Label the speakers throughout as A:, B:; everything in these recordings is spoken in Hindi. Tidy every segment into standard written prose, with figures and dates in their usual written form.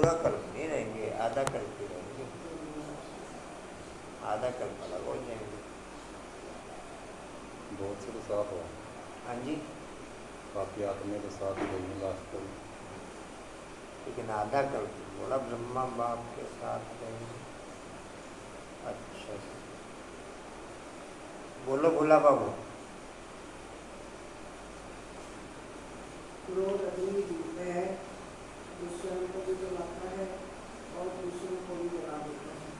A: पूरा कल्प नहीं रहेंगे, आधा कल्प ही रहेंगे, आधा कल्प अलग हो जाएंगे।
B: बहुत से तो साथ हो,
A: हाँ जी,
B: काफ़ी आत्मा तो साथ ही रहेंगे लास्ट तक।
A: लेकिन आधा कल्प बोला ब्रह्मा बाप के साथ रहेंगे। अच्छा बोलो भोला बाबू।
C: क्रोध अग्नि रूप है, दूसरों को भी जलाता है और दूसरों को भी जला देता है।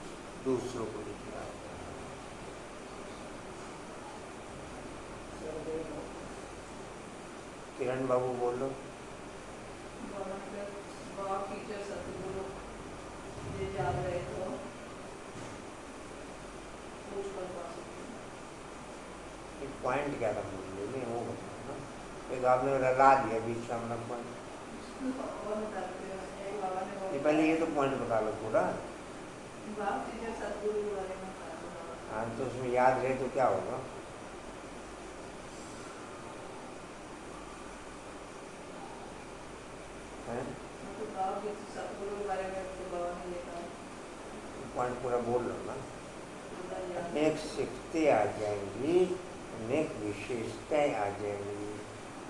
A: दूसरों को भी जलाता है। किरण बाबू बोलो।
D: टीचर सतगुरु ये याद रहे तो पूछ कर पा सकते हैं।
A: एक पॉइंट क्या था मुझे में वो बताओ ना, एक आपने ला दिया बीच में अपना पॉइंट। ये पहले ये तो पॉइंट बता लो पूरा।
D: टीचर सतगुरु के बारे में
A: हाँ तो उसमें याद रहे तो क्या होगा?
D: सतगुरु के बारे में तो बाबा ने लिखा है।
A: पॉइंट पूरा बोल लो ना। अनेक सिफ्तें आ जाएंगी, अनेक विशेषताएं आ जाएंगी,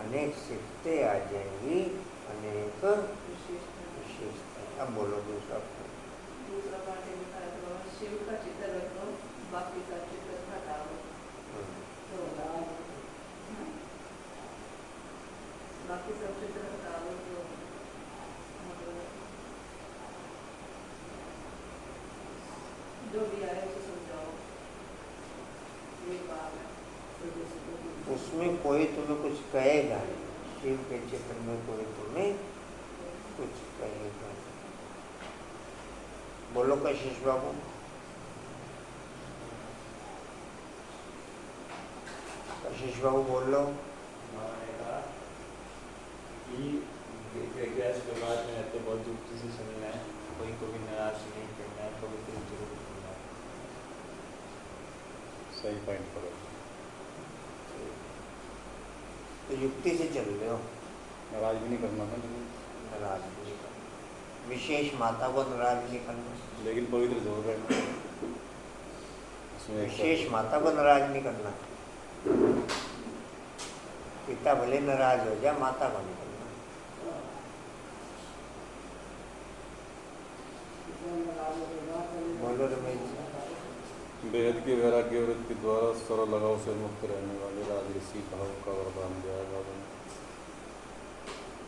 A: अनेक सिफ्तें आ जाएंगी, अनेक विशेषताएं। अब बोलो दूसरा
D: पार्ट लिखा है तो शिव का चित्र रखो, बाकी का चित्र हटाओ। तो बाकी सब चित्र हटाओ तो जो भी आए उसे समझाओ। ये बात है।
A: उसमें कोई तुम्हें कुछ कहेगा, शिव के चित्र में कोई तुम्हें कुछ कहेगा। बोलो कशिश बाबू। कशिश बाबू बोल लो।
E: गैस के बाद में रहते बहुत युक्ति से सुनना है, कोई को भी नाराज नहीं करना है, पवित्र जरूर करना है।
B: सही पॉइंट करो।
A: तो युक्ति से चल रहे हो,
B: नाराज भी नहीं करना था,
A: नाराज भी नहीं करना, विशेष माता को नाराज नहीं करना,
B: लेकिन पवित्र जरूर रहना।
A: विशेष माता को नाराज नहीं करना। पिता भले नाराज हो जाए, माता को नहीं करना। बोलो रमेश जी।
B: बेहद की वैराग्य वृत्ति द्वारा सर्व लगाव से मुक्त रहने वाले राजऋषि भाव का वरदान दिया है बाबा ने।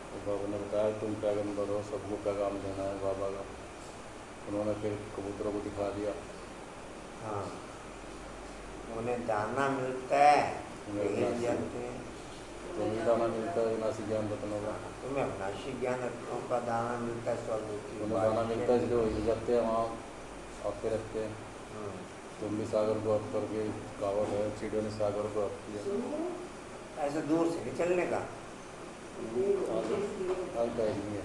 B: तो बाबा ने बताया तुम पैगम्बर हो, सबको पैगाम देना है बाबा का। उन्होंने फिर कबूतरों को दिखा दिया।
A: हाँ, उन्हें दाना मिलता है, यही जानते हैं।
B: तुम्हें दाना मिलता है विनाशी ज्ञान रत्नों का।
A: तुम्हें अविनाशी ज्ञान रत्नों का दाना मिलता है, स्वर्ग की
B: तुम्हें दाना मिलता है, जो हो जाते हैं वहाँ आते रहते हैं। तुम भी सागर को अप करके कावड़ है, चिड़ियों ने सागर को अप किया।
A: ऐसे दूर से नहीं चलने का।
B: आज टाइम नहीं है।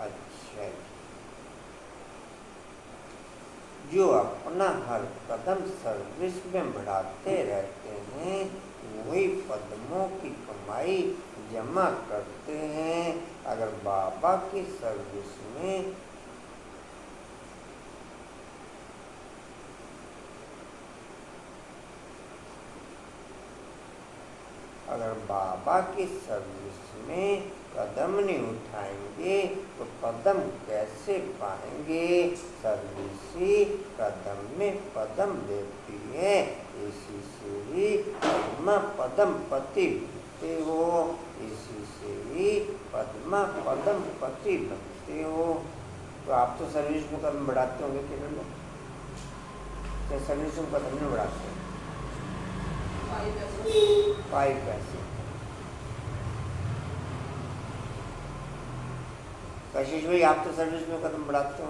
A: अच्छा, जो अपना हर कदम सर्विस में बढ़ाते रहते हैं, वही पद्मों की कमाई जमा करते हैं। अगर बाबा की सर्विस में अगर बाबा की सर्विस में कदम नहीं उठाएंगे तो कदम कैसे पाएंगे? सर्विस ही कदम में पदम देती है, इसी से ही पद्मा पदम पति बनते हो, इसी से ही पद्मा पदम पति बनते हो। तो आप तो सर्विस में कदम बढ़ाते होंगे कितने लोग? क्या सर्विस में कदम नहीं बढ़ाते? पाई पैसे। कशिश भाई, आप तो सर्विस में कदम बढ़ाते हो,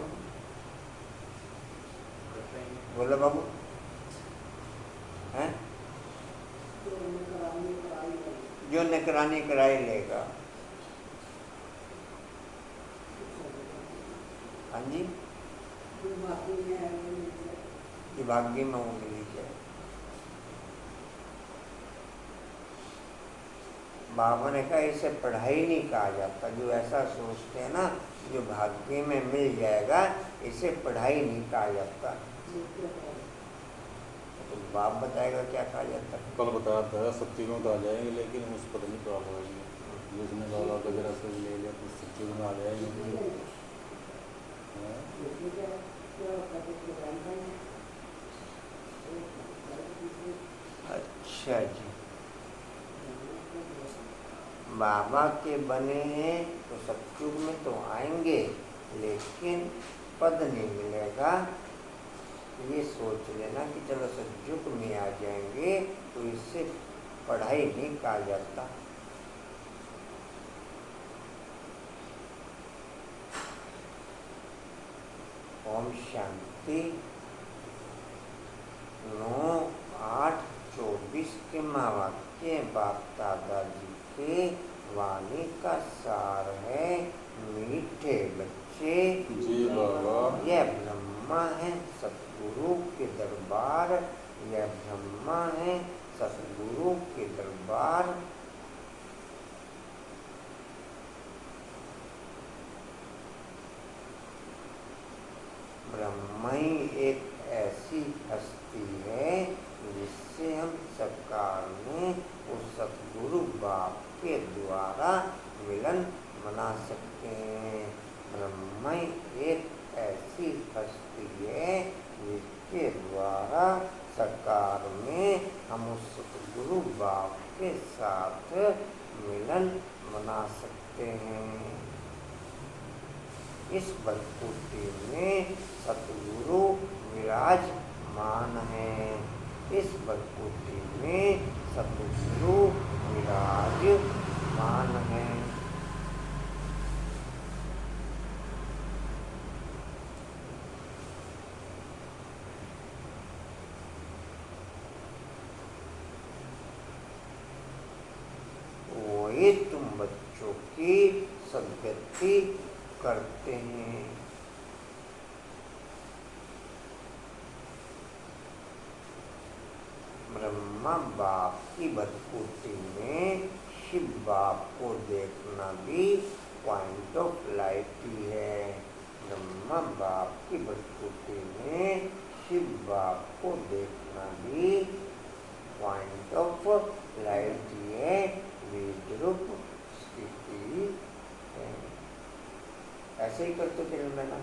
A: बोलो बाबू, हैं? जो निकरानी कराई लेगा। हाँ जी,
C: भाग्य में है वो मिल जाए।
A: कि भाग्य में वो मिली जाए। बाबा ने कहा इसे पढ़ाई नहीं कहा जाता। जो ऐसा सोचते हैं ना जो भाग्य में मिल जाएगा, इसे पढ़ाई नहीं कहा जाता। तो बाप बताएगा क्या कहा जाता है।
B: कल बताया था सब चीज़ों तो आ जाएंगे, लेकिन उस पर नहीं प्राप्त होगी। जिसने बाबा वगैरह से ले लिया तो सब चीज़ों में आ जाएंगे।
A: अच्छा जी, बाबा के बने हैं तो सतयुग में तो आएंगे, लेकिन पद नहीं मिलेगा। ये सोच लेना कि चलो सतयुग में आ जाएंगे तो इससे पढ़ाई नहीं कहा जाता। ओम शांति। 9/8/24 के महावाक्य बाप दादाजी के वाणी का सार है। मीठे बच्चे
B: जी बाबा।
A: यह ब्रह्मा है सतगुरु के दरबार, यह ब्रह्मा है सतगुरु के दरबार। ब्रह्मा ही एक ऐसी हस्ती है जिससे हम सरकार में उस सतगुरु बाप के द्वारा मिलन बना सकते हैं। ब्रह्मा ही एक ऐसी हस्ती है जिसके द्वारा सरकार में हम उस सतगुरु बाप के साथ मिलन बना सकते हैं। इस बलकुटी में सतगुरु विराजमान है। इस बलकुटी में सतगुरु विराजमान है। वही तुम बच्चों की सदगति करते हैं। ब्रह्मा बाप की बदकुटी में शिव बाप को देखना भी पॉइंट ऑफ लाइट ही है। ब्रह्मा बाप की बदकुटी में शिव बाप को देखना भी पॉइंट ऑफ लाइट ही है। विद्रूप स्थिति है। ऐसे ही करते चलो मैडम।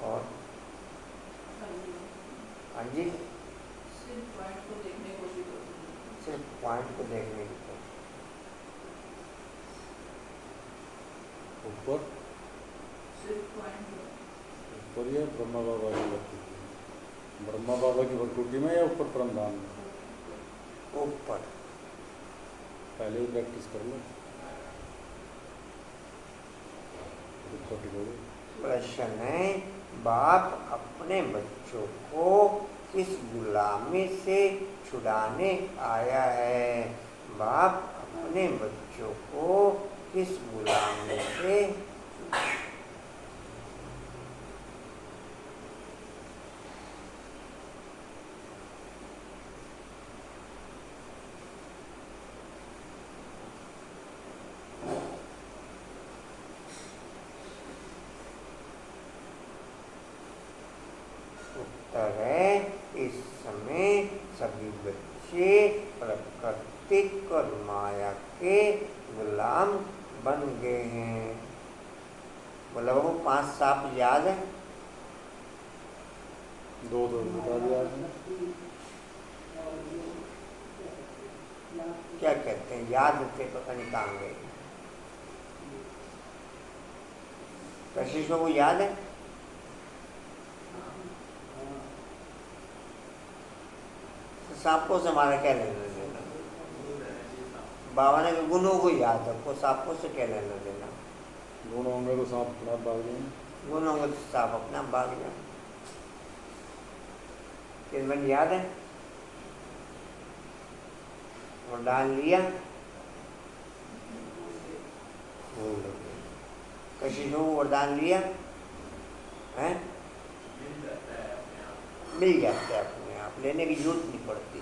A: और हाँ जी,
D: सिर्फ पॉइंट को देखने की कोशिश करती हूँ।
A: सिर्फ पॉइंट को देखने की कोशिश।
B: ऊपर
D: सिर्फ पॉइंट को।
B: ऊपर या ब्रह्मा बाबा की बरकुटी, ब्रह्मा बाबा की बरकुटी में या ऊपर परमधाम में?
A: ऊपर।
B: पहले ही प्रैक्टिस कर लो।
A: प्रश्न है, बाप अपने बच्चों को किस गुलामी से छुड़ाने आया है? बाप अपने बच्चों को किस गुलामी से है? इस समय सभी बच्चे प्राकृतिक और माया के गुलाम बन गए हैं। बोला वो 5 सांप याद है?
B: 2 बता दिया आपने।
A: क्या कहते हैं, याद थे पता नहीं कहाँ गए। कशिशों को याद है? सांपों से हमारा क्या लेना देना? बाबा ने गुणों को याद रखो, सांपों से क्या लेना देना?
B: गुण होंगे तो सांप अपना भाग जाएंगे।
A: गुण होंगे तो सांप अपना भाग जाए। किन याद है? वरदान लिया, कशिशों को वरदान लिया है? मिल जाते हैं अपने आप, लेने की जरूरत नहीं पड़ती।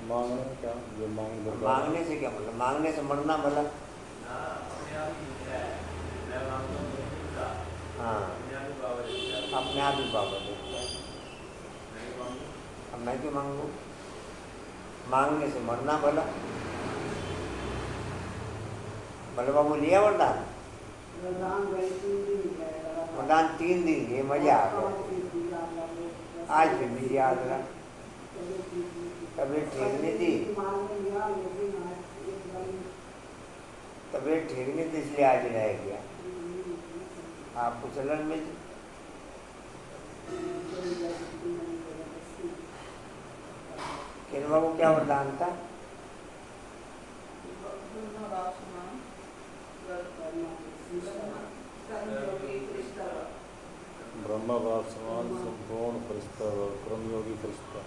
B: मांगने में क्या, जो मांग दरकार
A: मांगने से क्या मतलब, मांगने से मरना भला। हाँ, अपने आप ही बाबा देता है। अब मैं क्यों मांगू, मांगने से मरना भला। बोले बाबू लिया वरदान,
C: वरदान गए 3 दिन गए,
A: वरदान 3 दिन ये मजा आ गया। आज फिर भी याद रहा, तबीयत ठीक नहीं थी, तबीयत ठीक नहीं थी इसलिए आज रह गया। आपको चलन में किरण बाबू क्या वरदान था?
B: ब्रह्मा बाप समान संपूर्ण फरिश्ता कर्मयोगी फरिश्ता।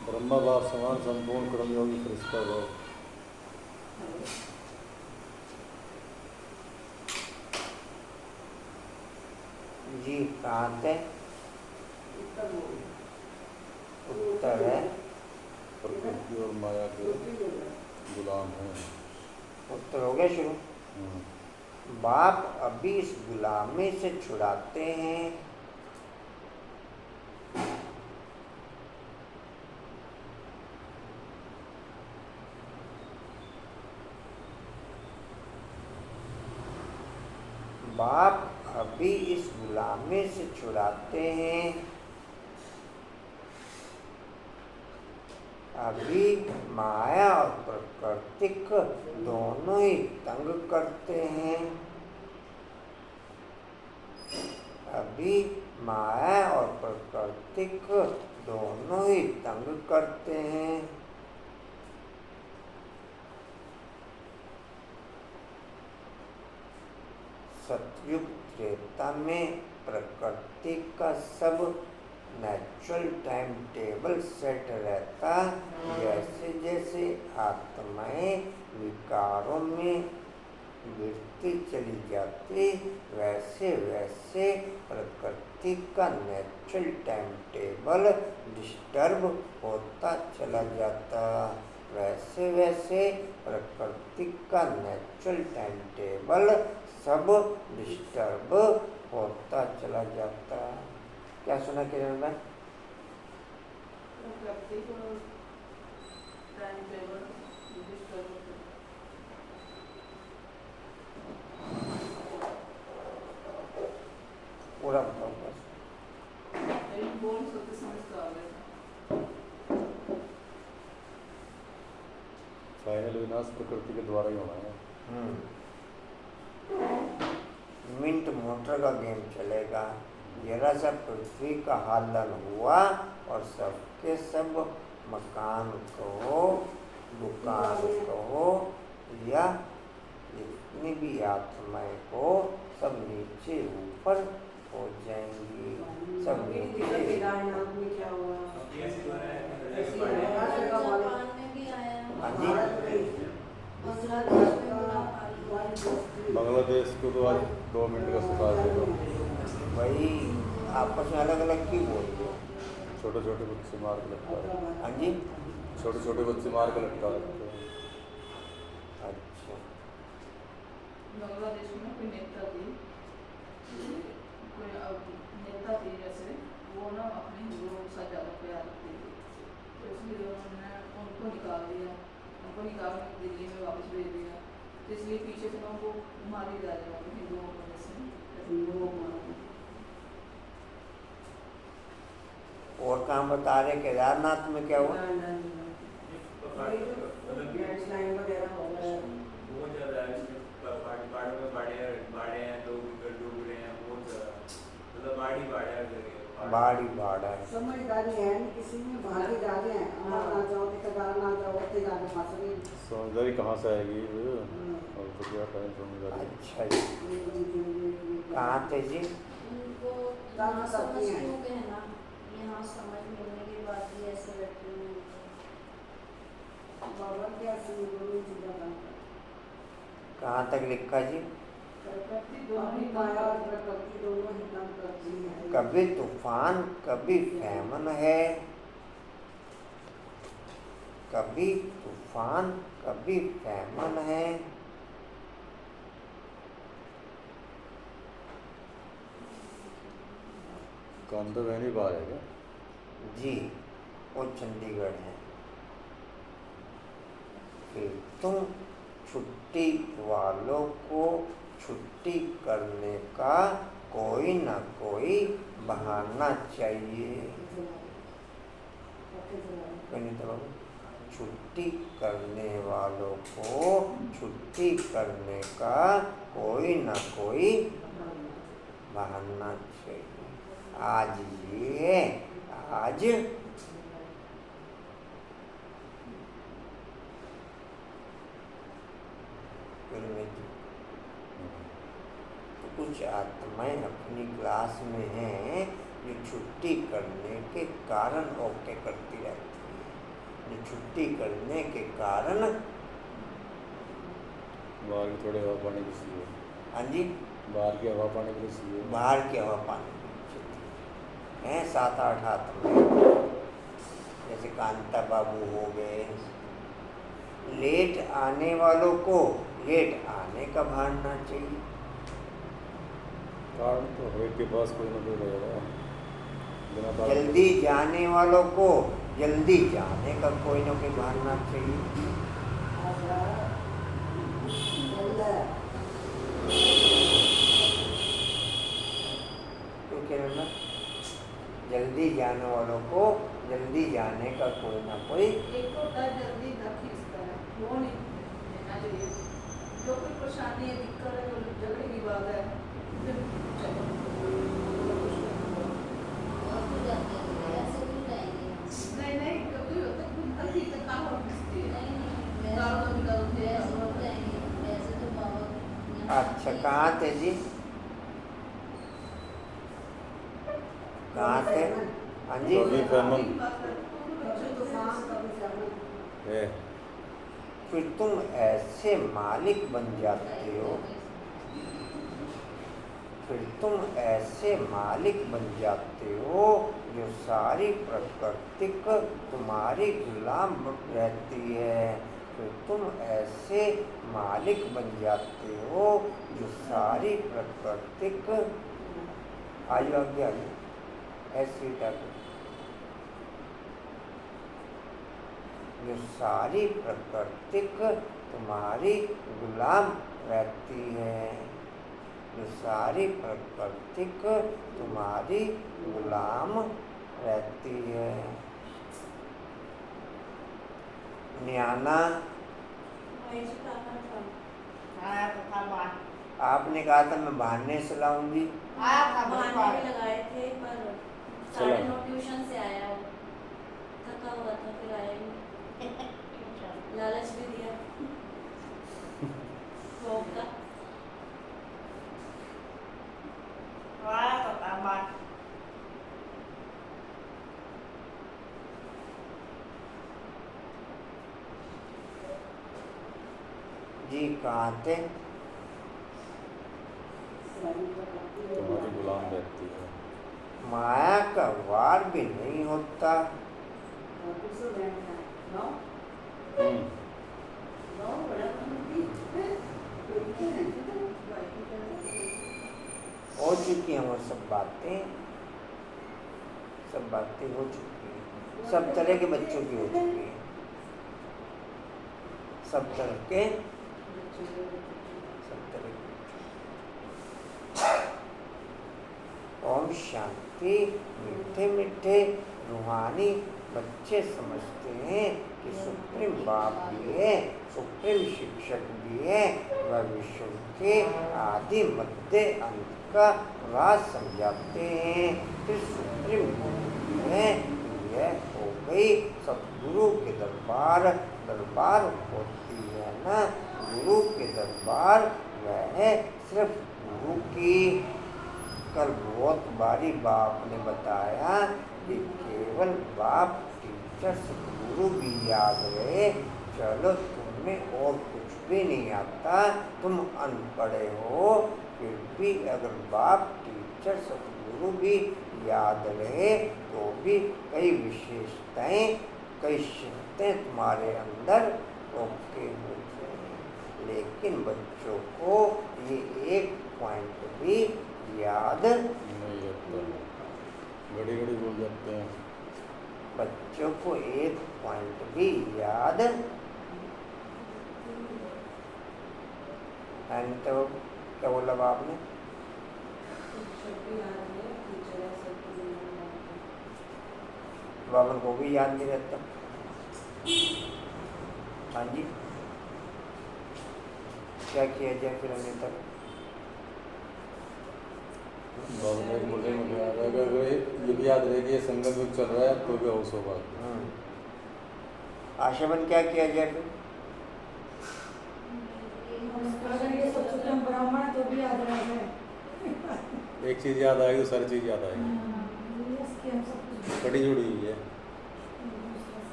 B: ब्रह्मा बाप समान संपूर्ण कर्मयोगी फरिश्ता भाव।
A: जी कहाँ थे? उत्तर है
B: प्रकृति और माया के गुलाम हैं।
A: उत्तर हो गया शुरू। बाप अभी इस गुलामी से छुड़ाते हैं। बाप अभी इस गुलामी से छुड़ाते हैं, अभी माया और प्राकृतिक दोनों ही तंग करते हैं। अभी माया और प्राकृतिक दोनों ही तंग करते हैं। सतयुग त्रेता में प्रकृति का सब नेचुरल टाइम टेबल सेट रहता, जैसे जैसे आत्माएं विकारों में गिरती चली जाती, वैसे वैसे प्रकृति का नेचुरल टाइम टेबल डिस्टर्ब होता चला जाता। वैसे वैसे प्रकृति का नेचुरल टाइम टेबल सब डिस्टर्ब होता चला जाता। क्या सुना किरण में? पूरा बताओ बस।
B: फाइनल विनाश प्रकृति के द्वारा ही होना है।
A: मिंट मोटर का गेम चलेगा। जरा सा पृथ्वी का हालन हुआ और सबके सब मकान कहो, दुकान कहो या जितनी भी आत्माएं को सब नीचे ऊपर हो जाएंगी, सब नीचे। हाँ जी,
B: बांग्लादेश को तो आज 2 मिनट का सुधार दे दो।
A: वही आपस में अलग अलग क्यों बोलते हो?
B: छोटे छोटे बच्चे मार के लगता है।
A: हाँ जी,
B: छोटे छोटे बच्चे मार के लगता है।
A: अच्छा,
D: बांग्लादेश में कोई नेता थी, जैसे वो ना अपने हिंदुओं के साथ ज़्यादा प्यार रखती थी, तो इसलिए उन्होंने उनको निकाल दिया, उनको निकाल कर दिल्ली में वापस भेज दिया। तो इसलिए पीछे से लोगों को मारी जा रही है हिंदुओं को, जैसे
A: और काम बता रहे केदारनाथ में क्या हुआ? बाढ़ी बाढ़ है।
C: समझदारी है नहीं किसी में, भागे जा रहे हैं, अमरनाथ जाओ कि केदारनाथ जाओ, उत्ते जाके फंस गए।
B: समझदारी कहाँ से आएगी? और तो क्या टाइम समझदारी।
A: अच्छा जी, कहाँ थे जी?
F: उनको
C: कहाँ
F: समझ
C: सकती हैं?
F: क्यों कहना, यहाँ समझ मिलने के बाद भी ऐसे बैठे हैं।
C: बाबा क्या दोनों चीज़ें काम
A: कहाँ तक लिखा जी?
C: प्रकृति दोनों ही माया और प्रकृति दोनों ही काम करती है।
A: कभी तूफान कभी फैमन है, कभी तूफान कभी फैमन है।
B: कांतावैनी बार है क्या?
A: जी, वो चंडीगढ़ है। फिर तुम छुट्टी वालों को छुट्टी करने का कोई ना कोई बहाना चाहिए। छुट्टी करने वालों को छुट्टी करने का कोई ना कोई बहाना चाहिए। आज ये आज तो कुछ आत्माएं अपनी क्लास में हैं जो छुट्टी करने के कारण ओके करती रहती है। जो छुट्टी करने के कारण
B: बाहर की थोड़ी हवा पानी की चाहिए।
A: हाँ जी,
B: बाहर की हवा पानी की चाहिए।
A: बाहर की हवा पानी हैं 7-8 आत्माएं, जैसे कांता बाबू हो गए। लेट आने वालों को लेट आने का बहाना चाहिए।
B: कारण तो हर एक के पास कोई ना कोई रहेगा। बिना कारण
A: जल्दी जाने वालों को जल्दी जाने का कोई ना कोई बहाना चाहिए। तो क्या है ना, जल्दी जाने वालों को जल्दी जाने का कोई ना कोई।
D: एक तो डर जल्दी डर खींचता है, वो नहीं लेना चाहिए। जो कोई परेशानी है, दिक्कत है, जो झगड़े की बात है, फिर चलो
F: और कुछ जाते हैं ऐसे भी जाएंगे।
D: नहीं नहीं कभी होता है कुछ गलती से काम हो सकती है।
F: नहीं
D: गाँव में निकलते हैं,
F: वैसे हो जाएंगे। वैसे तो बाबा
A: अच्छा, कहाँ थे जी? कहाँ थे? हाँ जी,
B: कभी फैमन
C: कभी तूफान कभी फैमन।
B: है।
A: फिर तुम ऐसे मालिक बन जाते हो, फिर तुम ऐसे मालिक बन जाते हो जो सारी प्राकृतिक तुम्हारी गुलाम रहती है। फिर तुम ऐसे मालिक बन जाते हो जो सारी प्राकृतिक आयु आगे आगे ऐसी टाइप जो सारी प्राकृतिक तुम्हारी गुलाम रहती है। जो सारी प्राकृतिक तुम्हारी गुलाम रहती है। न्याना,
F: आया तो था बात।
A: आपने कहा था मैं बहाने से लाऊंगी।
F: आया था
G: बहाने
F: बात।
G: भी लगाए थे पर
B: चला।
G: 9:30 ट्यूशन से आया वो, थका हुआ था फिर आया ही नहीं। लालच भी दिया भोग का।
F: आया तो था बात।
A: जी कहाँ थे?
B: तुम्हारी गुलाम रहती है।
A: माया का वार भी नहीं होता।
B: हम्म,
A: हो चुकी हैं वो सब बातें, सब बातें हो चुकी हैं। सब तरह के बच्चों की हो चुकी हैं, सब तरह के ओम शांति। मीठे मीठे रूहानी बच्चे समझते हैं कि सुप्रीम बाप भी है, सुप्रीम शिक्षक भी है। वह विश्व के आदि मध्य अंत का राज समझाते हैं। फिर सुप्रीम गुरु भी है। यह हो गई सतगुरु के दरबार होती है ना, गुरु के दरबार। वह सिर्फ गुरु की। कल बहुत बारी बाप ने बताया कि केवल बाप टीचर सतगुरु भी याद रहे। चलो तुम्हें और कुछ भी नहीं आता, तुम अनपढ़े हो, फिर भी अगर बाप टीचर सतगुरु सतगुरु भी याद रहे तो भी कई विशेषताएं, कई शिफ्तें तुम्हारे अंदर ओके हो जाए। लेकिन बच्चों को ये एक पॉइंट भी याद
B: नहीं रहता, घड़ी घड़ी भूल जाते हैं।
A: बच्चों को एक पॉइंट भी याद नहीं। तो क्या बोला आपने? बाबन को भी याद नहीं रहता। हाँ जी, क्या किया जाए फिर अभी तक?
B: बाबा ने बोले मुझे याद है, अगर ये भी याद रहे कि ये संगत युग चल रहा है तो भी हाउस होगा।
A: आशयवन क्या किया जाए फिर?
C: अगर ये सब चीजें ब्राह्मण तो भी याद रह जाए।
B: एक चीज़ याद आएगी तो सारी चीज़ याद आएगी, कड़ी जुड़ी हुई है।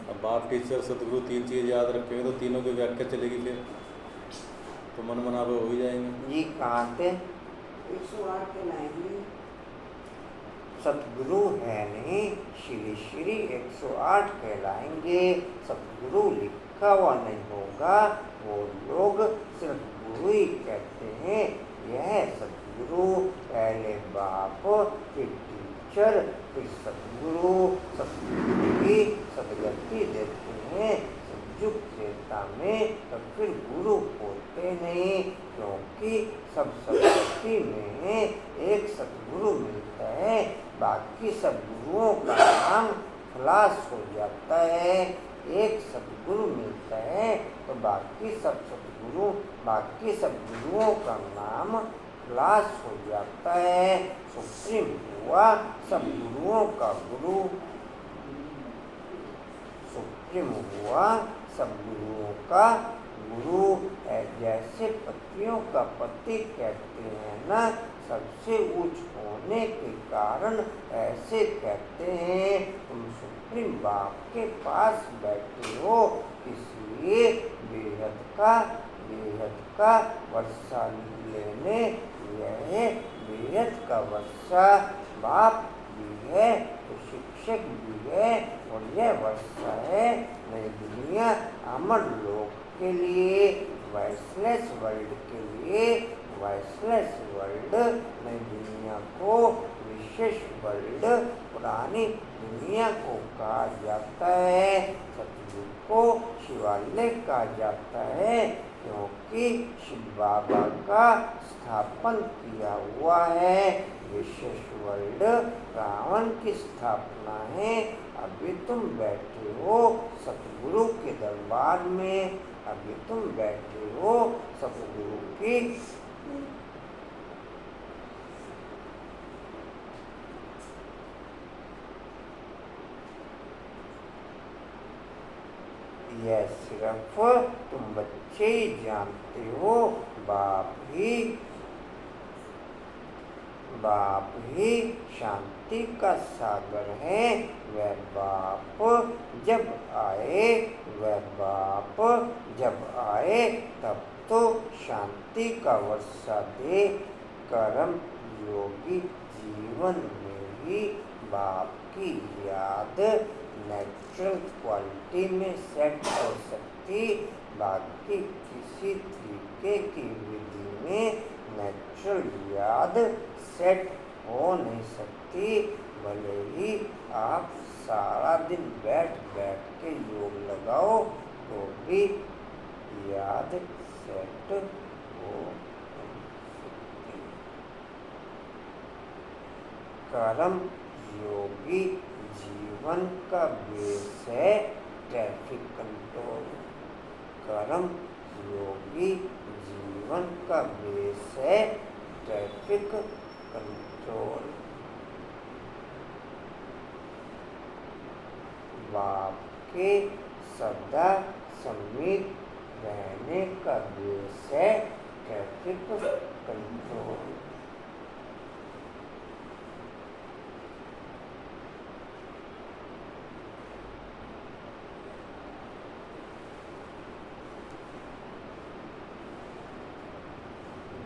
B: अब बाप, टीचर, सतगुरु तीन चीज़ याद रखेंगे तो तीनों की व्याख्या चलेगी, फिर तो मन मनावे हो ही जाएंगे।
A: जी कहाँ थे?
C: 108 के लाएंगे।
A: सतगुरु है नहीं, श्री श्री 108 कहलाएंगे। सतगुरु लिखा हुआ नहीं होगा, वो लोग सिर्फ गुरु ही कहते हैं। यह सतगुरु, पहले बाप, फिर टीचर, फिर सतगुरु। सतगुरु ही सदगति देते हैं। युग त्रेता में तो फिर गुरु होते नहीं, क्योंकि सब सदगति में एक सतगुरु मिलता है, बाकी सब गुरुओं का नाम खलास हो जाता है। एक सतगुरु मिलता है तो बाकी सब गुरुओं का नाम खलास हो जाता है। सुप्रीम हुआ सब गुरुओं का गुरु, सुप्रीम हुआ सब गुरुओं का गुरु। जैसे पतियों का पति कहते हैं ना, सबसे ऊंच होने के कारण ऐसे कहते हैं। तुम सुप्रीम बाप के पास बैठे हो, इसलिए बेहद का वर्षा लेने। यह बेहद का वर्षा बाप भी है तो शिक्षक भी है, और यह वर्षा है नई दुनिया अमर लोक के लिए, वॉइसलेस वर्ल्ड के लिए। वॉइसलेस वर्ल्ड नई दुनिया को विशेष वर्ल्ड पुरानी दुनिया को कहा जाता है। सतगुरु को शिवालय कहा जाता है, क्योंकि शिव बाबा का स्थापन किया हुआ है। विशेष वर्ल्ड रावण की स्थापना है। अभी तुम बैठे हो सतगुरु के दरबार में, अभी तुम बैठे हो सतगुरु की यह सिर्फ तुम बच्चे ही जानते हो। बाप ही शांति का सागर है। वह बाप जब आए तब तो शांति का वर्षा दे। कर्म योगी जीवन में ही बाप की याद नेचुरल क्वालिटी में सेट हो सकती, बाकी किसी तरीके की विधि में नेचुरल याद सेट हो नहीं सकती। भले ही आप सारा दिन बैठ के योग लगाओ तो भी याद सेट हो नहीं सकती। कर्म योगी जीवन का बेस है ट्रैफिक कंट्रोल। कर्म योगी जीवन का बेस है ट्रैफिक कंट्रोल। बाप के सदा समीप रहने का बेस है ट्रैफिक कंट्रोल।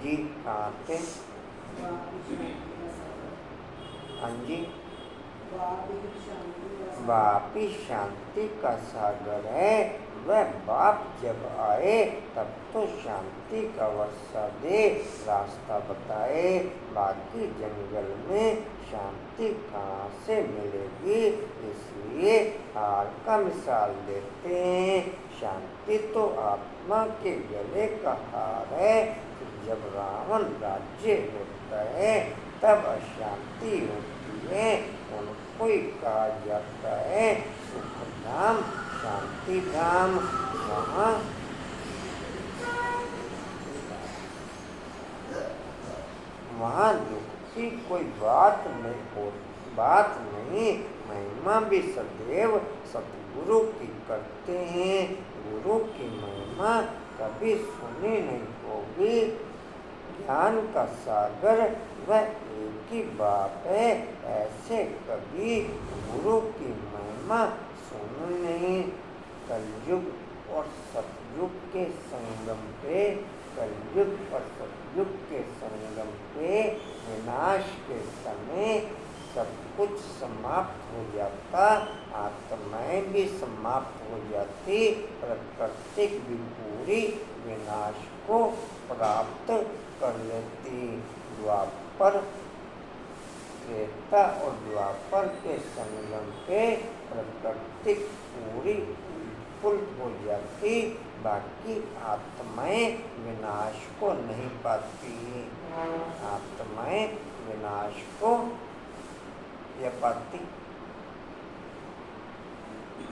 A: जी कहाँ थे? हाँ जी,
C: वापी शांति का
A: वापी शांति का सागर है। वह बाप जब आए तब तो शांति का वर्षा दे, रास्ता बताए। बाकी जंगल में शांति कहाँ से मिलेगी, इसलिए हार का मिसाल देते हैं। शांति तो आत्मा के गले का हार है। जब रावण राज्य होता है तब अशांति होती है। उनको ही कहा जाता है सुख धाम, शांति धाम। वहाँ दुख की कोई बात नहीं। महिमा भी सदैव सतगुरु की करते हैं। गुरु की महिमा कभी सुनी नहीं होगी। ज्ञान का सागर वह एक ही बाप है। ऐसे कभी गुरु की महिमा सुनी नहीं। कलयुग और सतयुग के संगम पे, कलयुग और सतयुग के संगम पे विनाश के समय सब कुछ समाप्त हो जाता, आत्माएं भी समाप्त हो जाती, प्रकृति भी पूरी विनाश को प्राप्त कर लेती। द्वापर, त्रेता और द्वापर के संगम पे प्रकृति पूरी विपुल हो जाती, बाकी आत्माएं विनाश को नहीं पाती। आत्माएं विनाश को या पाती।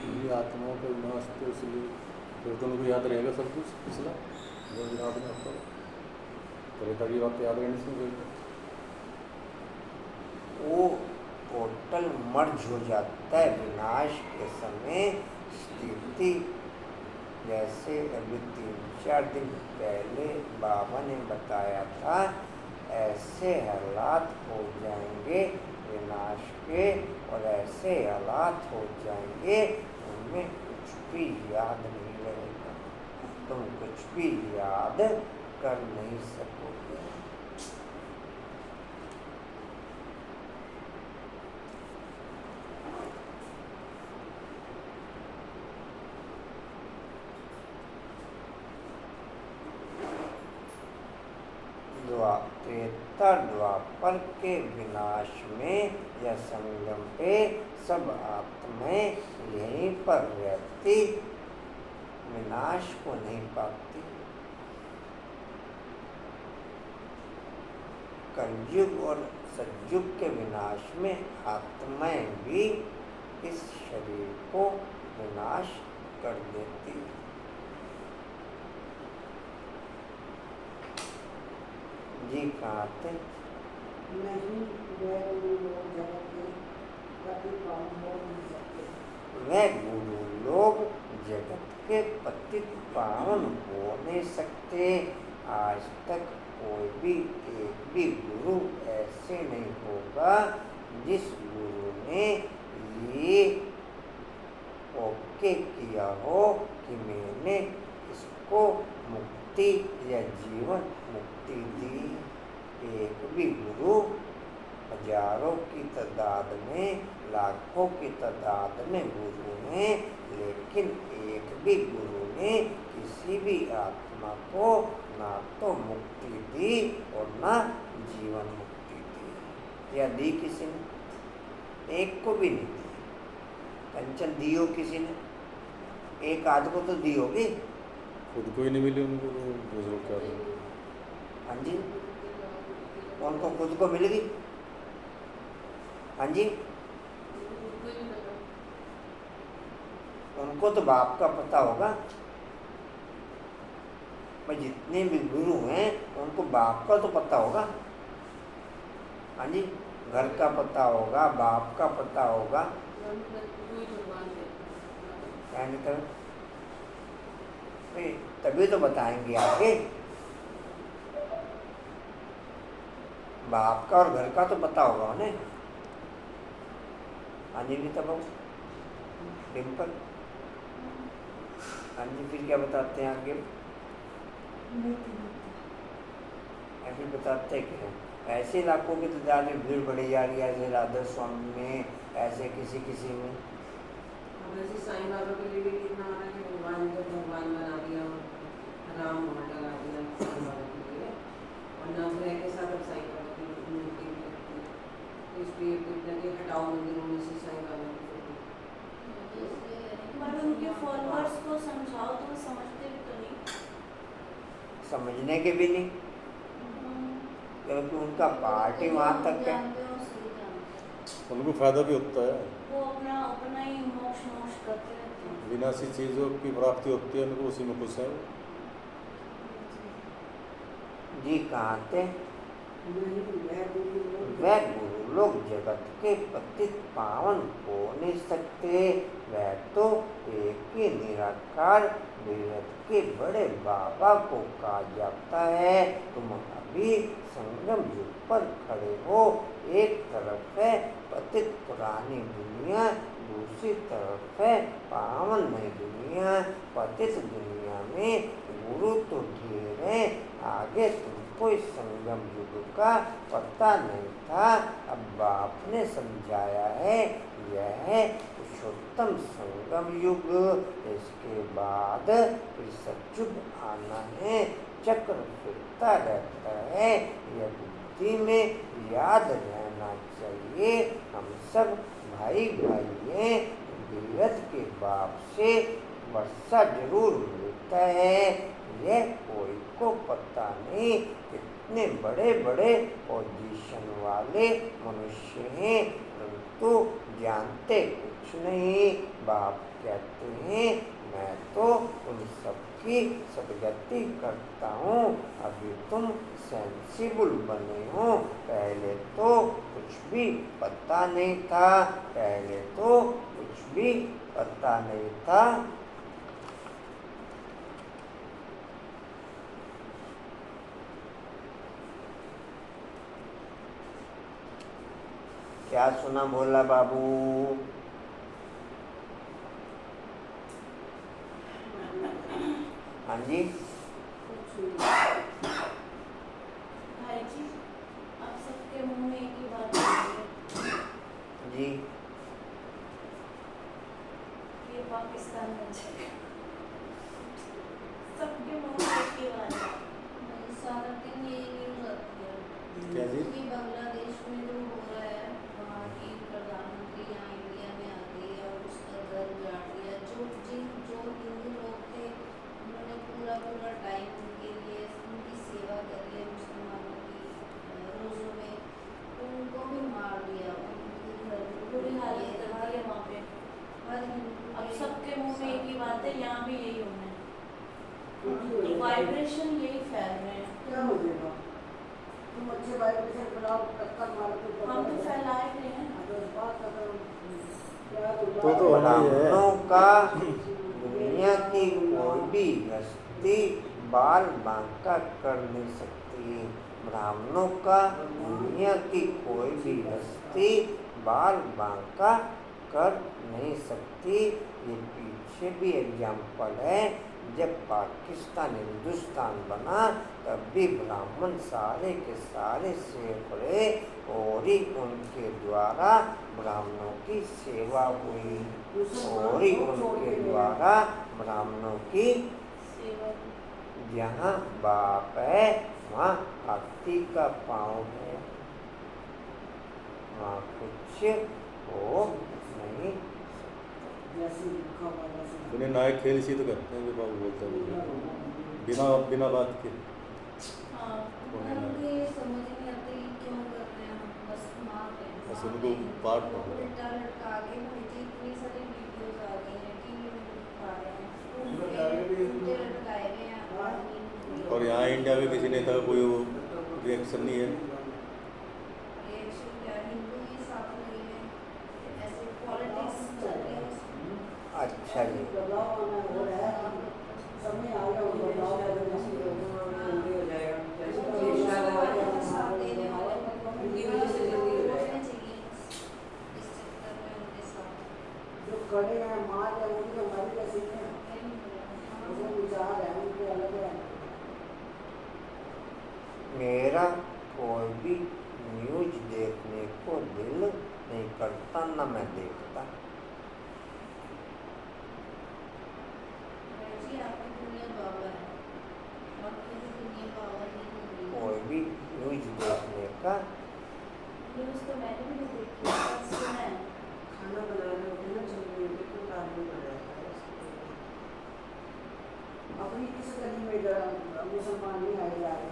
B: ये आत्माओं का विनाश तो इसलिए फिर तो उनको याद रहेगा सब कुछ पिछला जो भी याद नहीं होता। त्रेता की बात याद रहने से कोई
A: वो टोटल मर्ज हो जाता है विनाश के समय। स्थिति जैसे अभी 3-4 दिन पहले बाबा ने बताया था, ऐसे हालात हो जाएंगे विनाश के, और ऐसे हालात हो जाएंगे उनमें कुछ भी याद नहीं रहेगा, तुम कुछ भी याद कर नहीं सकोगे। त्रेता द्वापर के विनाश में या संगम पे सब आत्माएं यहीं पर रहती, विनाश को नहीं पाती। कलयुग और सतयुग के विनाश में आत्माएं भी इस शरीर को विनाश कर देती। जी कहाँ थे?
C: नहीं, वह गुरु लोग जगत के पति पावन हो नहीं सकते।
A: वह गुरु लोग जगत के पतित पावन हो नहीं सकते। आज तक कोई भी एक भी गुरु ऐसे नहीं होगा जिस गुरु ने ये ओके किया हो कि मैंने इसको मुक्ति या जीवन मुक्ति दी। एक भी गुरु हजारों की तादाद में, लाखों की तादाद में गुरु हैं, लेकिन एक भी गुरु ने किसी भी आत्मा को ना तो मुक्ति दी और ना जीवन मुक्ति दी। या दी किसी ने? एक को भी नहीं दी। कंचन दी हो किसी ने? एक आध को तो दी होगी।
B: खुद को ही नहीं मिली उनको, तो दूसरों क्या दें?
A: हाँ जी, उनको खुद को मिलेगी। हाँ जी, उनको तो बाप का पता होगा। भाई जितने भी गुरु हैं उनको बाप का तो पता होगा। हाँ जी, घर का पता होगा, बाप का पता होगा। क्या नहीं कर, तभी तो बताएंगे आगे। बाप का और घर का तो पता होगा उन्हें। हाँ जी गीता बाबू, डिम्पल, हाँ जी फिर क्या बताते हैं आगे? ऐसे बताते हैं कि ऐसे इलाकों की तो ज़्यादा भीड़ बढ़ी जा रही है, ऐसे राधा स्वामी में, ऐसे किसी में।
C: अब ऐसे साईं बाबा के लिए भी कितना आ रहा है कि भगवान को भगवान बना दिया, राम मोहन लगा दिया साईं बाबा के लिए, और नवग्रह के साथ अब साईं बाबा की मूर्ति भी रखती है। तो इसलिए कितना कि हटाओ मंदिरों में से साईं बाबा की फोटो।
G: बट उनके फॉलोअर्स को समझाओ तो वो समझते भी तो नहीं।
A: समझने के भी नहीं, क्योंकि उनका पार्टी वहाँ तक है।
F: जानते हो, सही जानते हो।
B: उनको फायदा भी होता है।
G: वो अपना अपना ही मोक्ष मोक्ष करते रहते हैं।
B: विनाशी चीज़ों की प्राप्ति होती है, उनको उसी में खुश है।
A: जी कहाँ थे? वह गुरु लोग जगत के पतित पावन हो नहीं सकते। वह तो एक ही निराकार बेहद के बड़े बाबा को कहा जाता है। तुम अभी संगम युग पर खड़े हो। एक तरफ है पतित पुरानी दुनिया, दूसरी तरफ है पावन नई दुनिया। पतित दुनिया में गुरु तो ढेर है, आगे तुमको इस संगम युग का पता नहीं था। अब बाप ने समझाया है, यह है पुरुषोत्तम संगम युग। इसके बाद फिर सतयुग आना है। चक्र फिरता रहता है, यह बुद्धि में याद रहना चाहिए। हम सब भाई भाई हैं। बेहद के बाप से वर्षा जरूर मिलता है, यह कोई को पता नहीं। कितने बड़े बड़े पोजीशन वाले मनुष्य हैं, परंतु जानते कुछ नहीं। बाप कहते हैं, मैं तो तुम सबकी सदगति करता हूँ। अभी तुम सेंसिबल बने हो, पहले तो कुछ भी पता नहीं था। पहले तो कुछ भी पता नहीं था। क्या सुना बोला बाबू? हाँ जी,
G: भाई जी, आप सबके मुंह में एक ही बात है
A: जी
G: ये पाकिस्तान बन जाएगा। सबके मुंह में एक ही बात है।
F: नहीं, सारा दिन यही न्यूज़ आती है
B: क्या जी?
F: कि बांग्लादेश में जो हो रहा है, वहाँ की प्रधानमंत्री यहाँ इंडिया में आ गई और उसका घर उजाड़ दिया। जो हिंदू लोग थे, उन्होंने पूरा टाइम उनके लिए उनकी सेवा करी है मुसलमानों की रोज़ों में, तो उनको भी मार दिया। उनके घर
G: बुरी हालत कर दी है वहाँ पे।
F: हर हिंदू
G: अब
F: के
G: सबके मुंह में एक ही बात है, यहाँ भी यही होना है।
C: क्योंकि
G: वाइब्रेशन यही फैल रहे हैं।
C: क्या हो जाएगा? तुम अच्छे वाइब्रेशन फैलाओ, टक्कर मारो तो
G: हम तो फैलाए रहे हैं।
C: अगर बात अगर क्या
B: तो होना ही है।
A: ब्राह्मणों का दुनिया की कोई भी हस्ती बाल बांका कर नहीं सकती। ब्राह्मणों का दुनिया की कोई भी हस्ती बाल बांका कर नहीं सकती। ये पीछे भी एग्जाम्पल है, जब पाकिस्तान हिंदुस्तान बना तब भी ब्राह्मण सारे के सारे शेर पड़े और ही उनके द्वारा ब्राह्मणों की सेवा हुई, और ही उनके द्वारा ब्राह्मणों की
G: सेवा
A: जहाँ बाप है वहाँ भक्ति का पाँव है, वहाँ कुछ हो नहीं।
C: जैसे लिखा हुआ वैसे
B: उन्हें नायक खेल इसी तो कहते हैं, जो बाबू बोलते हैं बिना बात के।
G: हाँ,
F: उनको ये समझ नहीं आती क्यों कर रहे हैं हम, बस मार रहे हैं।
B: बस उनको पार्ट
F: वो
B: पकड़ा।
F: उल्टा लटका के भाई जी इतनी सारी वीडियोस आ गई हैं, टीवी में दिखा रहे हैं, उल्टे लटकाए हुए हैं आदमी।
B: और यहाँ इंडिया में किसी नेता का कोई रिएक्शन नहीं है।
F: रिएक्शन क्या, हिंदू ही साथ नहीं है, ऐसे पॉलिटिक्स चल रही है उसमें।
A: अच्छा जी,
C: बदलाव आना हो रहा है, समय आ गया, वो बदलाव का जो जैसे जल्दी हो जाएगा। जैसे
F: जो
C: कि शायद
F: हमारे साथ देने वाले लोग
C: उनकी वजह से जल्दी हो जाएगा।
F: होने चाहिए इस चक्कर में उनके साथ।
C: जो खड़े हैं मार है उनकी हमारी कैसी है, वो विचार है उनके अलग है।
A: मेरा कोई भी न्यूज देखने को दिल नहीं करता, न मैं देखता।
F: जी आपकी दुनिया बाबा है, आपकी भी दुनिया बाबा ही होगी।
A: कोई भी न्यूज देखने का
G: न्यूज़ तो मैंने भी नहीं देखी, बस सुना है।
C: खाना बना रहे होते हैं ना, जल्दी में तो आदमी बनाता है उसको।
H: अपनी किस गली में जरा मुसलमान नहीं आए जा रहे,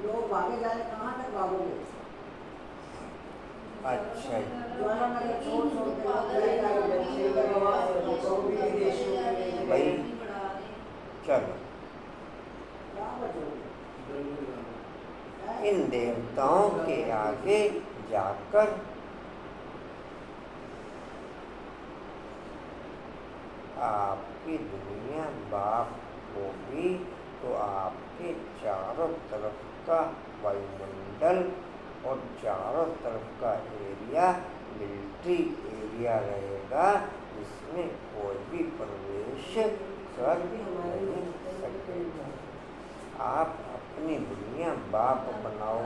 H: लोग भागे जा रहे, कहाँ तक भागोगे?
A: अच्छा
H: द्वारा नगर छोड़ छोड़ के लोग गए जा रहे हैं, श्रीलंका, सऊदी विदेशों में
A: भाई चलो,
H: क्या बचोगे?
A: इन देवताओं के आगे जाकर आपकी दुनिया बाप होगी तो आपके चारों तरफ का वायुमंडल और चारों तरफ का एरिया मिलिट्री एरिया रहेगा, जिसमें कोई भी प्रवेश कर नहीं सकेगा। आप अपनी दुनिया बाप बनाओ,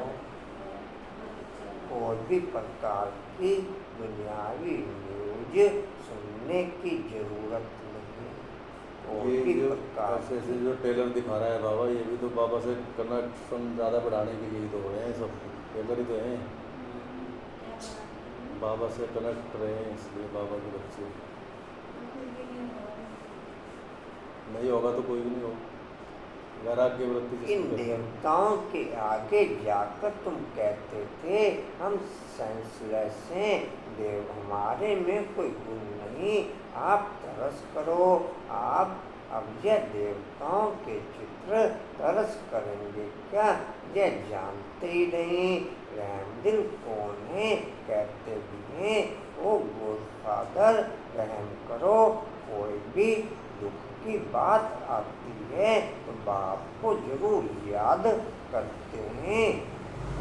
A: कोई भी प्रकार की दुनियावी न्यूज सुनने की जरूरत नहीं। कोई
B: ये
A: भी
B: जो
A: प्रकार
B: ऐसे ऐसे जो टेलर दिखा रहा है बाबा, ये भी तो बाबा से कनेक्शन ज़्यादा बढ़ाने के लिए तो हो रहे हैं, सब टेलर ही तो हैं, बाबा से कनेक्ट रहे हैं, इसलिए बाबा के बच्चे। नहीं होगा तो कोई भी नहीं होगा, वैराग्य वृत्ति
A: इन
B: जिसको कहते हैं।
A: देवताओं के आगे जाकर तुम कहते थे हम सेंसलेस हैं, देव हमारे में कोई गुण नहीं, आप तरस करो। आप अब यह देवताओं के चित्र तरस करेंगे क्या, यह जानते ही नहीं। रहमदिल कौन है कहते भी हैं, ओ गॉडफादर रहम करो। कोई भी दुख की बात आती है तो बाप को जरूर याद करते हैं।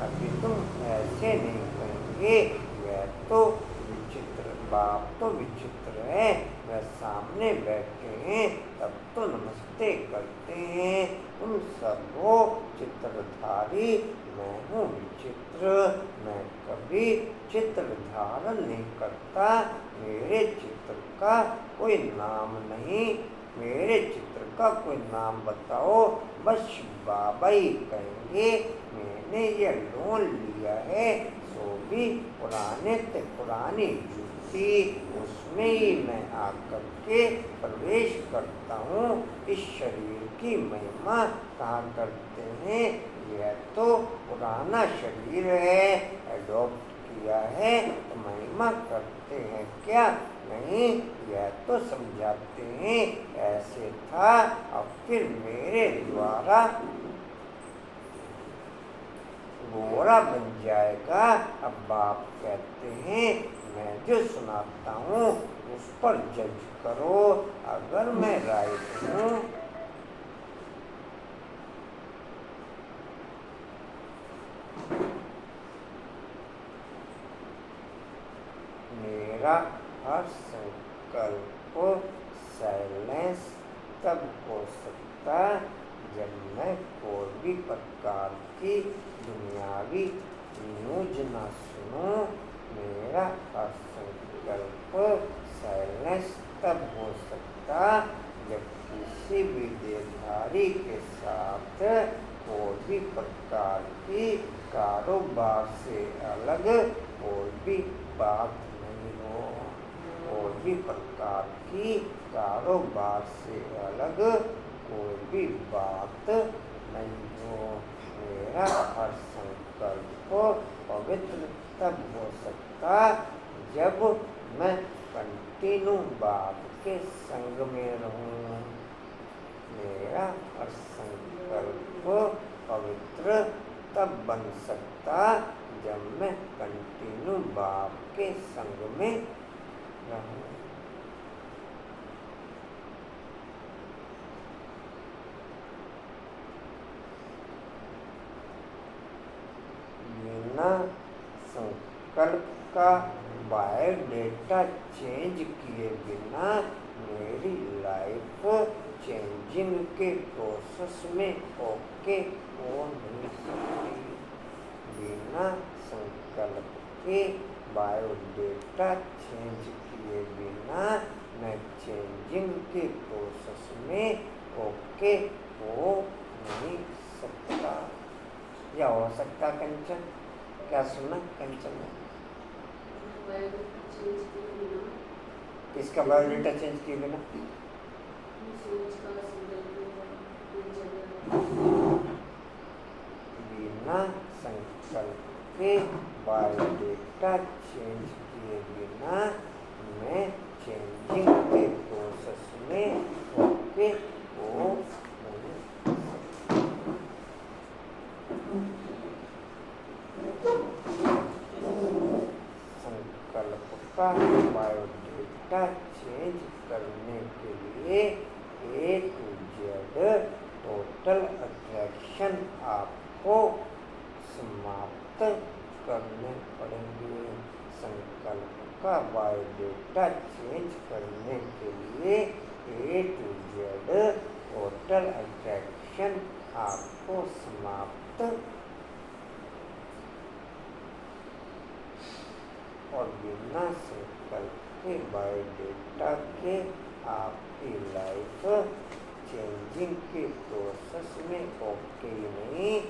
A: अभी तुम ऐसे नहीं कहेंगे, वह तो विचित्र, बाप तो विचित्र है, वह सामने बैठे हैं तब तो नमस्ते करते हैं। तुम सब हो चित्रधारी, मैं हूँ विचित्र, मैं कभी चित्र धारण नहीं करता। मेरे चित्र का कोई नाम नहीं, मेरे चित्र का कोई नाम बताओ, बस बाबा ही कहेंगे। मैंने ये लोन लिया है, सो भी पुराने से पुरानी जूती, उसमें ही मैं आकर के प्रवेश करता हूँ। इस शरीर की महिमा कहाँ करते हैं, यह तो पुराना शरीर है, एडॉप्ट किया है तो महिमा करते हैं क्या, नहीं। यह तो समझाते हैं ऐसे था, अब फिर मेरे द्वारा गोरा बन जाएगा। अब बाप कहते हैं मैं जो सुनाता हूँ उस पर जज करो, अगर मैं राइट हूँ मेरा हर संकल्प साइलेंस तब हो सकता जब मैं कोई भी प्रकार की दुनियावी न्यूज न सुनूं। मेरा हर संकल्प साइलेंस तब हो सकता जब किसी भी देहधारी के साथ कोई भी प्रकार की कारोबार से अलग कोई भी बात नहीं हो, कोई भी प्रकार की कारोबार से अलग कोई भी बात नहीं हो। मेरा हर संकल्प पवित्र तब हो सकता जब मैं कंटिन्यू बाप के संग में रहूं। मेरा हर संकल्प पवित्र तब बन सकता जब मैं कंटिन्यू बाप के संग में रहूं। बिना संकल्प का बायोडेटा चेंज किए बिना मेरी लाइफ चेंजिंग के प्रोसेस में ओके हो नहीं सकती। बिना संकल्प के बायोडेटा चेंज किए बिना मैं चेंजिंग के प्रोसेस में ओके हो नहीं सकता। या हो सकता कंचन? क्या सुना कंचन ने? किसका बायोडेटा चेंज किए बिना? बिना संकल्प के बायोडेटा चेंज किए बिना मैं चेंजिंग के प्रोसेस में ओके हो नहीं संकल्प का बायोडेटा चेंज करने के लिए A to Z total attraction आपको समाप्त करने पड़ेंगे। संकल्प का बायोडेटा चेंज करने के लिए A to Z total attraction आपको समाप्त और बिना संकल्प के बायोडेटा के आपकी लाइफ चेंजिंग के प्रोसेस में ओके नहीं।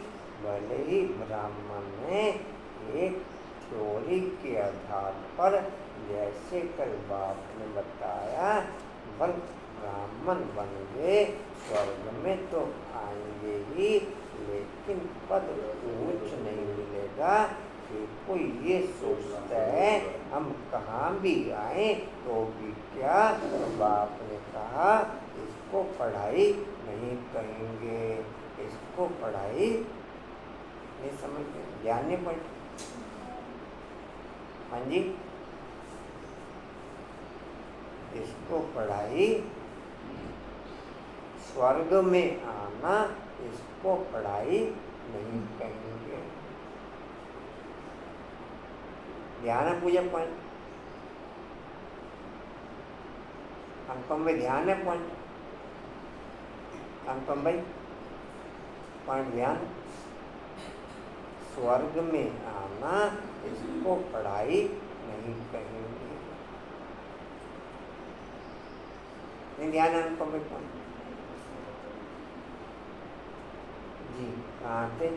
A: भले ही ब्राह्मण ने एक थ्योरी के आधार पर, जैसे कल बाप ने बताया, बल ब्राह्मण बन गए, स्वर्ग में तो आएंगे ही, लेकिन पद ऊंच नहीं मिलेगा। कि कोई ये सोचता है हम कहाँ भी आए तो भी क्या, तो बाप ने कहा इसको पढ़ाई नहीं कहेंगे, इसको पढ़ाई नहीं समझते, जानने पड़े। हाँ जी, इसको पढ़ाई, स्वर्ग में आना, इसको पढ़ाई नहीं कहेंगे। ध्यान है पूजा पॉइंट, अनुपम भाई ध्यान है पॉइंट, अनुपम भाई पॉइंट ध्यान। स्वर्ग में आना, इसको पढ़ाई नहीं कहेंगे। नहीं ध्यान है अनुपम भाई पॉइंट जी? कहाँ थे?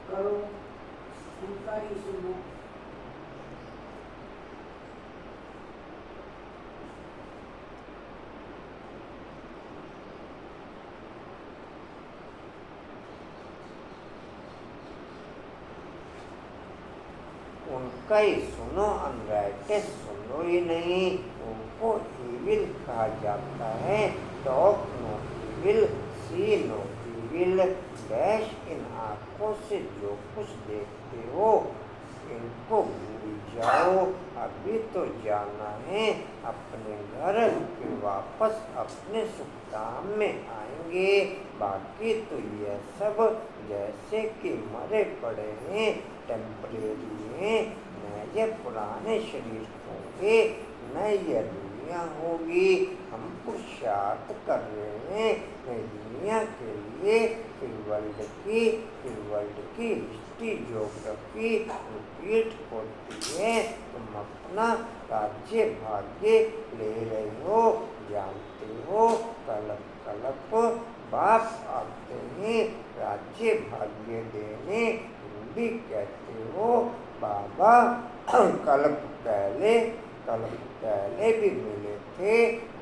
H: करो उनका ही सुनो।
A: उनका ही सुनो, अनराइटेड सुनो ही नहीं। उनको इविल कहा जाता है। Talk no evil, see no evil. Dash इन आंखों से जो कुछ देखते हो इनको भूल जाओ। अभी तो जाना है अपने घर, फिर वापस अपने सुखधाम में आएंगे। बाकी तो यह सब जैसे कि मरे पड़े हैं, टेम्परेरी हैं। न ये पुराने शरीर होंगे, न ये दुनिया होगी। हम पुरुषार्थ कर रहे हैं नई दुनिया के लिए, फिर वर्ल्ड की हिस्ट्री ज्योग्राफी रिपीट होती है। तुम अपना राज्य भाग्य ले रहे हो, जानते हो। कलप कलप बाप आते हैं राज्य भाग्य देने, हिंदी कहते हो बाबा। कल्प पहले भी मिले थे,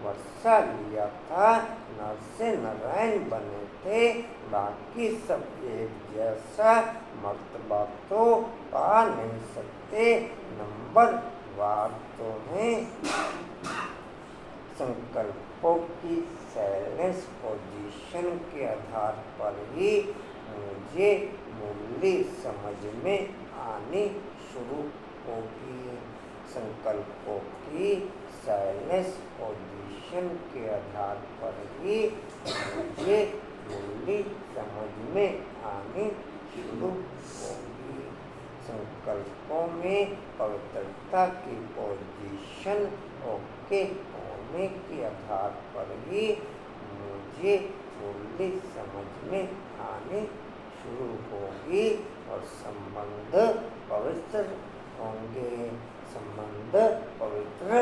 A: वर्षा लिया था, नर से नारायण बने थे। बाकी सब एक जैसा मर्तबा तो पा नहीं सकते, नंबर वार तो हैं। संकल्पों की साइलेंस पोजीशन के आधार पर ही मुझे मूल्य समझ में आनी शुरू होगी। संकल्पों की साइलेंस पोजीशन के आधार पर ही मुझे मूल्य समझ में आनी शुरू होगी। संकल्पों में पवित्रता की पोजीशन ओके होने के आधार पर ही मुझे मूल्य समझ में आने शुरू होगी और संबंध पवित्र होंगे। संबंध पवित्र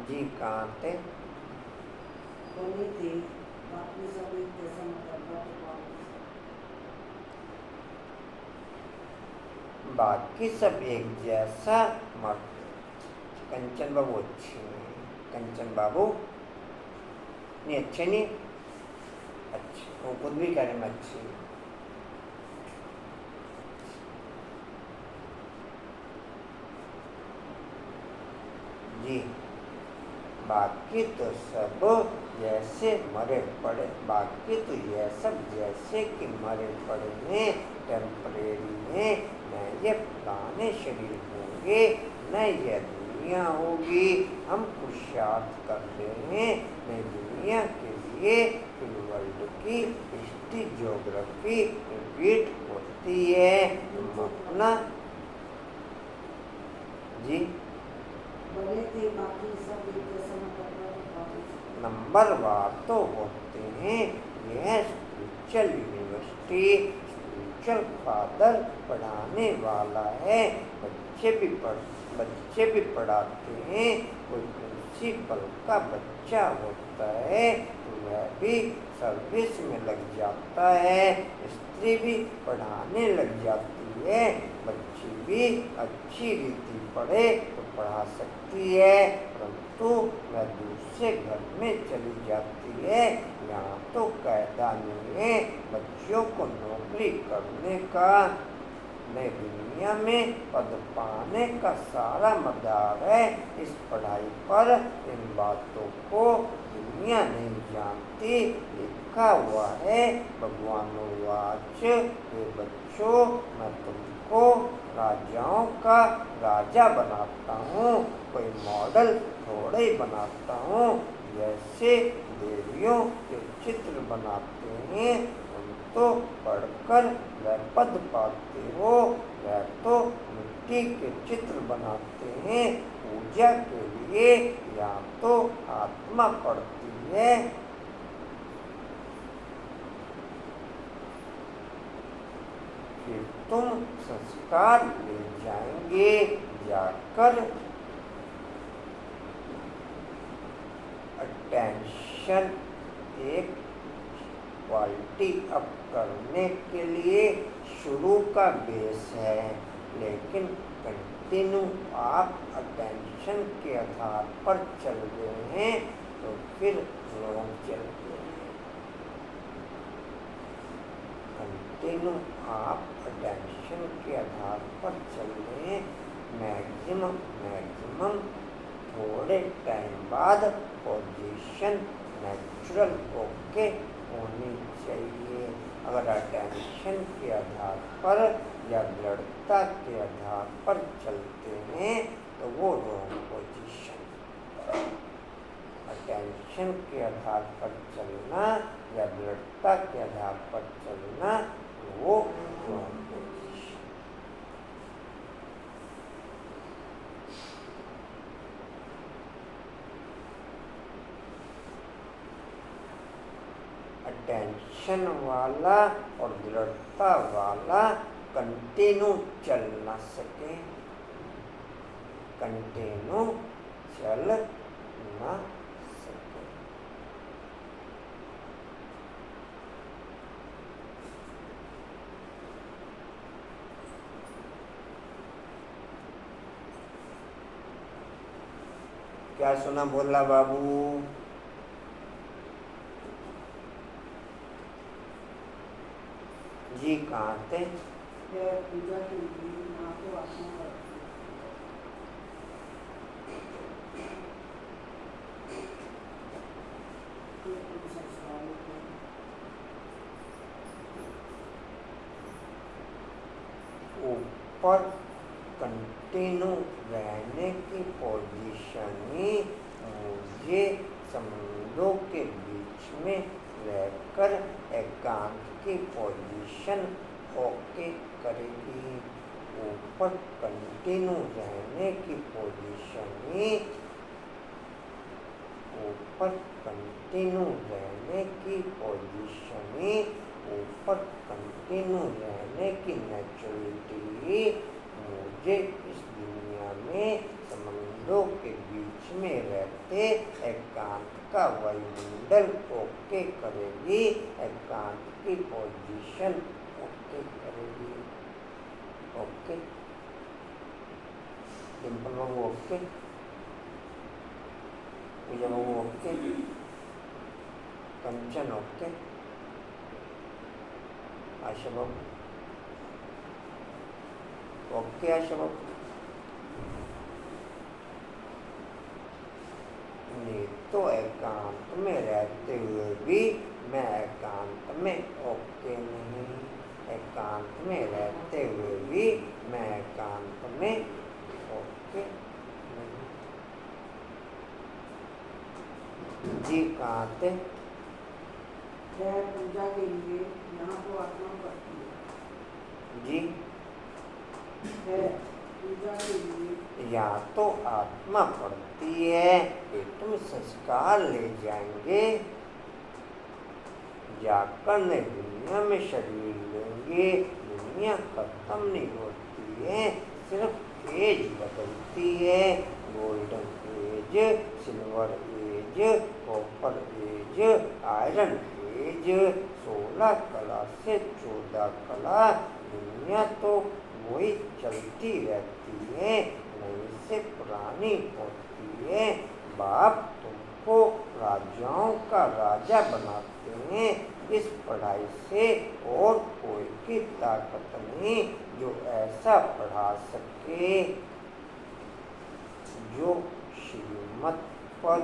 A: जी कहाँ थे?
H: बनी थी, बाकी सब एक जैसा मतलब
A: बाकी सब एक जैसा मत। कंचन बाबू अच्छी नहीं। कंचन बाबू नहीं अच्छे नहीं। अच्छे वो खुद भी कह रहे हैं अच्छी। जी बाकी तो सब जैसे मरे पड़े, बाकी तो यह सब जैसे कि मरे पड़े हैं, टेम्परेरी हैं। न ये पुराने शरीर होंगे, न यह दुनिया होगी। हम पुरुषार्थ कर रहे हैं नई दुनिया के लिए। फिर वर्ल्ड की हिस्ट्री ज्योग्राफी रिपीट होती है। हम अपना जी
H: बने थे, बाकी सब एक जैसा मतलब
A: नंबरवार तो होते हैं। यह स्पिरिचुअल यूनिवर्सिटी स्पिरिचुअल फादर पढ़ाने वाला है। बच्चे भी पढ़ाते हैं। कोई प्रिंसिपल का बच्चा होता है तो वह भी सर्विस में लग जाता है। स्त्री भी पढ़ाने लग जाती है। बच्ची भी अच्छी रीति पढ़े तो पढ़ा सकती है, परंतु वह दूसरे घर में चली जाती है। यहाँ तो कायदा नहीं है बच्चियों को नौकरी करने का। नई दुनिया में पद पाने का सारा मदार है इस पढ़ाई पर। इन बातों को दुनिया नहीं जानती। लिखा हुआ है भगवानुवाच, हे बच्चों मैं तुमको राजाओं का राजा बनाता हूँ, कोई मॉडल थोड़े ही बनाता हूँ। जैसे देवियों के चित्र बनाते हैं तुम तो पढ़कर वह पद पाते हो, वह तो मिट्टी के चित्र बनाते हैं पूजा के लिए। या तो आत्मा पढ़ती है। फिर तुम संस्कार ले जाएंगे, जाकर अटेंशन एक क्वालिटी अप करने के लिए शुरू का बेस है, लेकिन कंटिन्यू आप अटेंशन के आधार पर चल रहे हैं तो फिर लोग चल रहे हैं। कंटिन्यू आप अटेंशन के आधार पर चल रहे हैं। मैक्सिमम थोड़े टाइम बाद पोजीशन नेचुरल होके होनी चाहिए। अगर अटेंशन के आधार पर या दृढ़ता के आधार पर चलते हैं तो वो रॉन्ग पोजीशन। अटेंशन के आधार पर चलना या दृढ़ता के आधार पर चलना वो रॉन्ग पोजीशन। अटेंशन वाला और दृढ़ता वाला कंटिन्यू चल ना सके, कंटिन्यू चल ना सके। क्या सुना बोला बाबू? जी कहाँ थे?
H: पूजा के लिए माँ को आत्मा
A: ऊपर कंटिन्यू रहने की पोजीशन ही मुझे संबंधों के बीच में रहकर एकांत की पोजीशन ओके करेगी। ऊपर कंटिन्यू रहने की पोजीशन में, ऊपर कंटिन्यू रहने की पोजीशन में, ऊपर कंटिन्यू रहने की नेचुरलिटी मुझे इस दुनिया में समंदरों के बीच में रहते एकांत का वायुमंडल ओके करेगी। एकांत की पोजीशन ओके करेगी। ओके डिम्पल बाबू ओके, पूजा बाबू ओके, कंचन ओके, आशा बाबू ओके, आशा बाबू नहीं तो एकांत में रहते हुए भी मैं एकांत में ओके नहीं, एकांत में रहते हुए भी मैं एकांत में ओके नहीं। जी कहाँ थे?
H: जय पूजा के लिए यहाँ तो आत्मा पड़ती है।
A: जी
H: है पूजा के लिए
A: या तो आत्मा पड़ती है कि तुम संस्कार ले जाएंगे, जाकर नई दुनिया में शरीर लेंगे। दुनिया खत्म नहीं होती है, सिर्फ एज बदलती है। Golden age, silver age, copper age, iron age, 16 कला से 14 कला। दुनिया तो वही चलती रहती है, नई से पुरानी होती है। बाप तुमको राजाओं का राजा बनाते हैं इस पढ़ाई से, और कोई की ताकत नहीं जो ऐसा पढ़ा सके। जो श्रीमत पर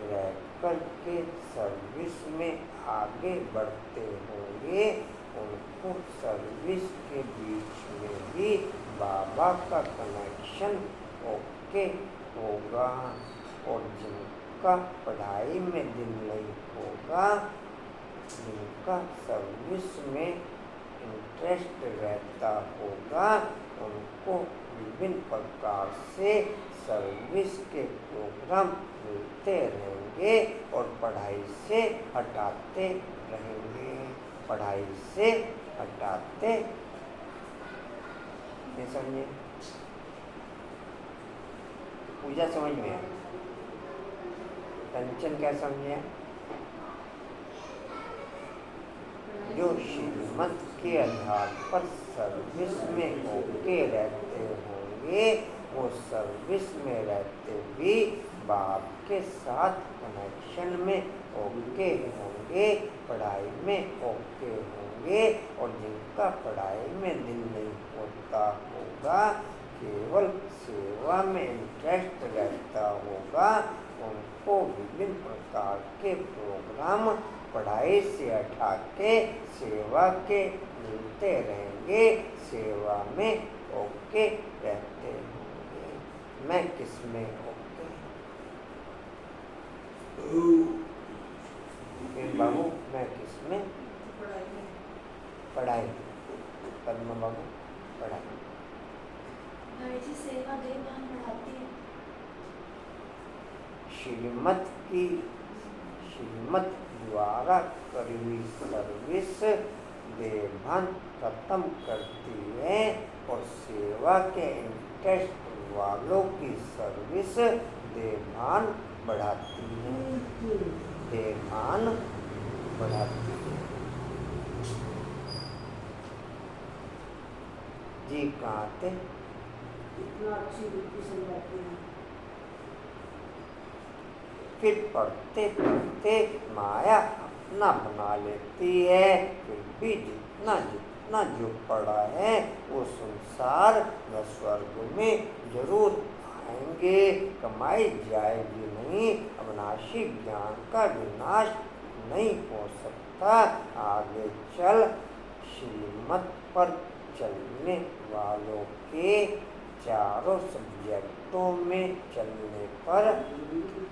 A: रह कर के सर्विस में आगे बढ़ते होंगे, उनको सर्विस के बीच में भी बाबा का कनेक्शन ओके होगा। और जिनका पढ़ाई में दिल नहीं होगा, जिनका सर्विस में इंटरेस्ट रहता होगा, उनको विभिन्न प्रकार से सर्विस के प्रोग्राम मिलते रहेंगे और पढ़ाई से हटाते रहेंगे, पढ़ाई से हटाते। नहीं समझे? पूजा समझ में आया? कंचन क्या समझे? जो श्रीमत के आधार पर सर्विस में ओके रहते होंगे, वो सर्विस में रहते भी बाप के साथ कनेक्शन में ओके होंगे, पढ़ाई में ओके होंगे। और जिनका पढ़ाई में दिल नहीं होता होगा, केवल सेवा में इंटरेस्ट रहता होगा, उनको विभिन्न प्रकार के प्रोग्राम पढ़ाई से हटा के सेवा के मिलते रहेंगे, सेवा में ओके रहते होंगे। मैं किस में ओके? बाबू मैं किस में? पढ़ाई। पद्मा बाबू पढ़ाई।
G: भाई जी सेवा देवभान बढ़ाती है। श्रीमत द्वारा करी हुई सर्विस देवभान खत्म करती है और सेवा के इंटरेस्ट वालों की सर्विस देवभान बढ़ाती है, देवभान बढ़ाती है। जी कहाँ थे?
H: इतना अच्छी रीति समझाती है।
A: फिर पढ़ते पढ़ते माया अपना बना लेती है। फिर भी जितना जितना जो पढ़ा है वो संसार व स्वर्ग में जरूर आएंगे, कमाई जाएगी नहीं। अविनाशी ज्ञान का विनाश नहीं हो सकता। आगे चल श्रीमत पर चलने वालों के चारों सब्जेक्टों में चलने पर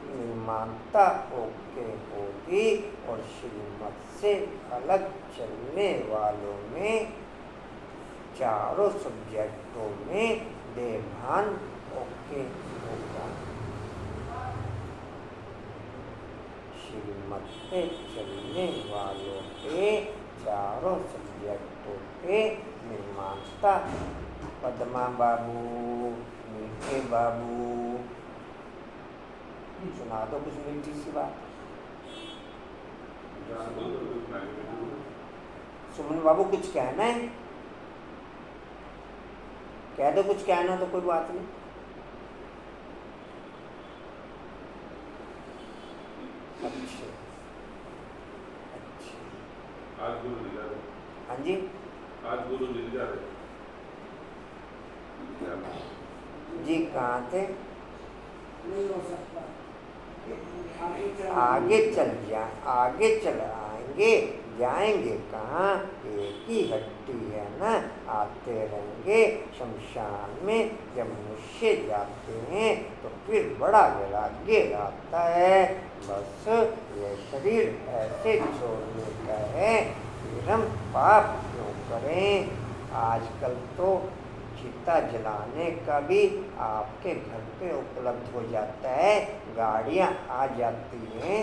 A: निर्माता ओके होगी और श्रीमत से अलग चलने वालों में चारों सब्जेक्टों में देभान ओके होगा। श्रीमत पे चलने वालों के चारों सब्जेक्टों पे निर्माता पद्मा बाबू, मीठे बाबू, सुना दो कुछ मीठी सी बात। सुमन बाबू कुछ कहना है? कह दो कुछ कहना तो कोई बात नहीं। अच्छे अच्छे।
I: आज गुरु लीला है।
A: हाँ जी,
I: आज गुरु लीला है।
A: जी कहाँ थे?
H: नहीं हो सकता।
A: आगे चल आएंगे, जाएंगे कहाँ? एक ही हड्डी है ना, आते रहेंगे। शमशान में जब मनुष्य जाते हैं तो फिर बड़ा वैराग्य आता है। बस ये शरीर ऐसे छोड़ने का है, फिर हम पाप क्यों करें? आजकल तो चिता जलाने का भी आपके घर पे उपलब्ध हो जाता है, गाड़ियाँ आ जाती हैं,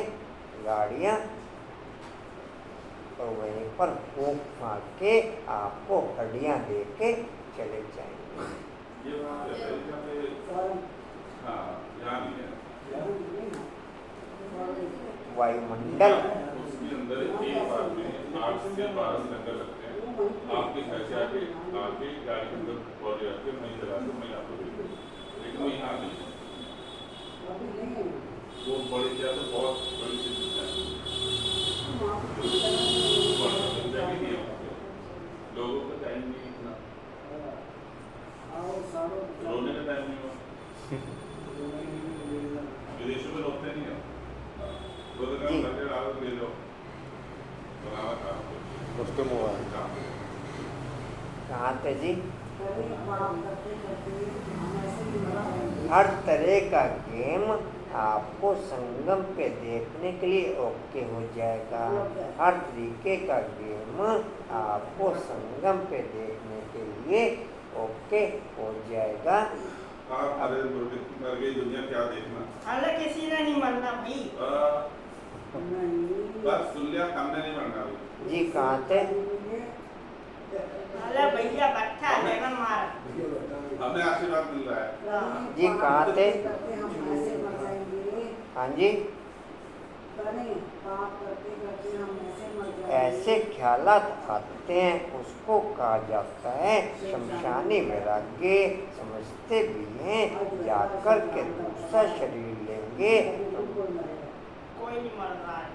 A: गाड़ियाँ, तो वहीं पर फूंक मार के आपको हड्डियाँ दे के चले जाएंगे।
I: ये वहाँ पे है, यहाँ पे हाँ यहाँ भी है।
A: वायुमंडल
I: उसके अंदर एक बार में 8 से 12 सिलेंडर लगते हैं। आपके घर से आके गाड़ी के अंदर पहुँच जाते हैं, मैं चला दूँ, मैं आपको दे दूँ, लेकिन वो यहाँ नहीं है। वो बड़ी क्या तो बहुत बड़ी चीज़ है, लोगों का टाइम नहीं इतना, रोने का टाइम नहीं हुआ। विदेशों में रोकते नहीं है, वो तो काम करके आगे ले लो, बनावा काम
B: उसके मोबाइल
A: कहाँ थे जी? हर तरह का गेम आपको संगम पे देखने के लिए ओके हो जाएगा। हर तरीके का गेम आपको संगम पे देखने के लिए ओके हो जाएगा।
I: आप अरे मर गई दुनिया क्या देखना?
H: अरे किसी ने नहीं मरना भाई।
I: बस सुन लिया, हमने नहीं मरना अभी।
A: जी कहाँ थे?
H: अरे भैया बच्चा है ना मार।
I: हमें आशीर्वाद मिल रहा है।
A: जी कहाँ थे? हाँ जी, ऐसे ख्यालात आते हैं, उसको कहा जाता है शमशानी वैराग्य। समझते भी हैं, जाकर के दूसरा शरीर लेंगे
H: कोई नहीं मर रहा है,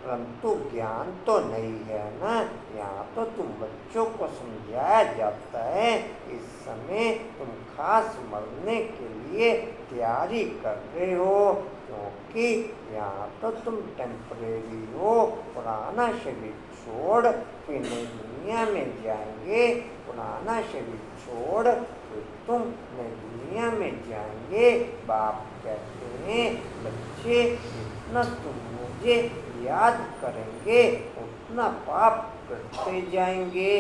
A: परंतु ज्ञान तो नहीं है ना। यहाँ तो तुम बच्चों को समझाया जाता है, इस समय तुम खास मरने के लिए तैयारी कर रहे हो, क्योंकि यहाँ तो तुम टेम्परेरी हो। पुराना शरीर छोड़ फिर नई दुनिया में जाएंगे, पुराना शरीर छोड़ फिर तुम नई दुनिया में जाएंगे। बाप कहते हैं बच्चे जितना तुम मुझे याद करेंगे उतना पाप करते जाएंगे।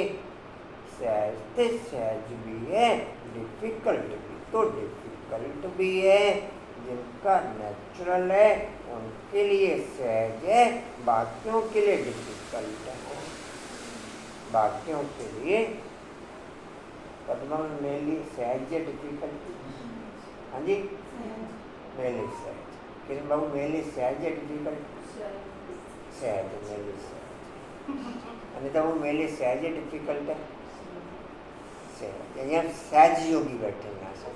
A: सहजते सहज भी है, डिफिकल्ट भी तो डिफिकल्ट भी है। जिनका नेचुरल है उनके लिए सहज है, बाकियों के लिए डिफिकल्ट है। बाकियों के लिए पद्मा मेरे लिए सहज है, डिफिकल्ट? हाँ जी, मेरे लिए सहज। किरण बाबू मेरे लिए सहज है, डिफिकल्ट? सहज है, मेरे लिए सहज। अनिता बाबू मेरे लिए सहज है, डिफिकल्ट है? सहज। यहाँ सहज योगी बैठे हैं यहाँ से।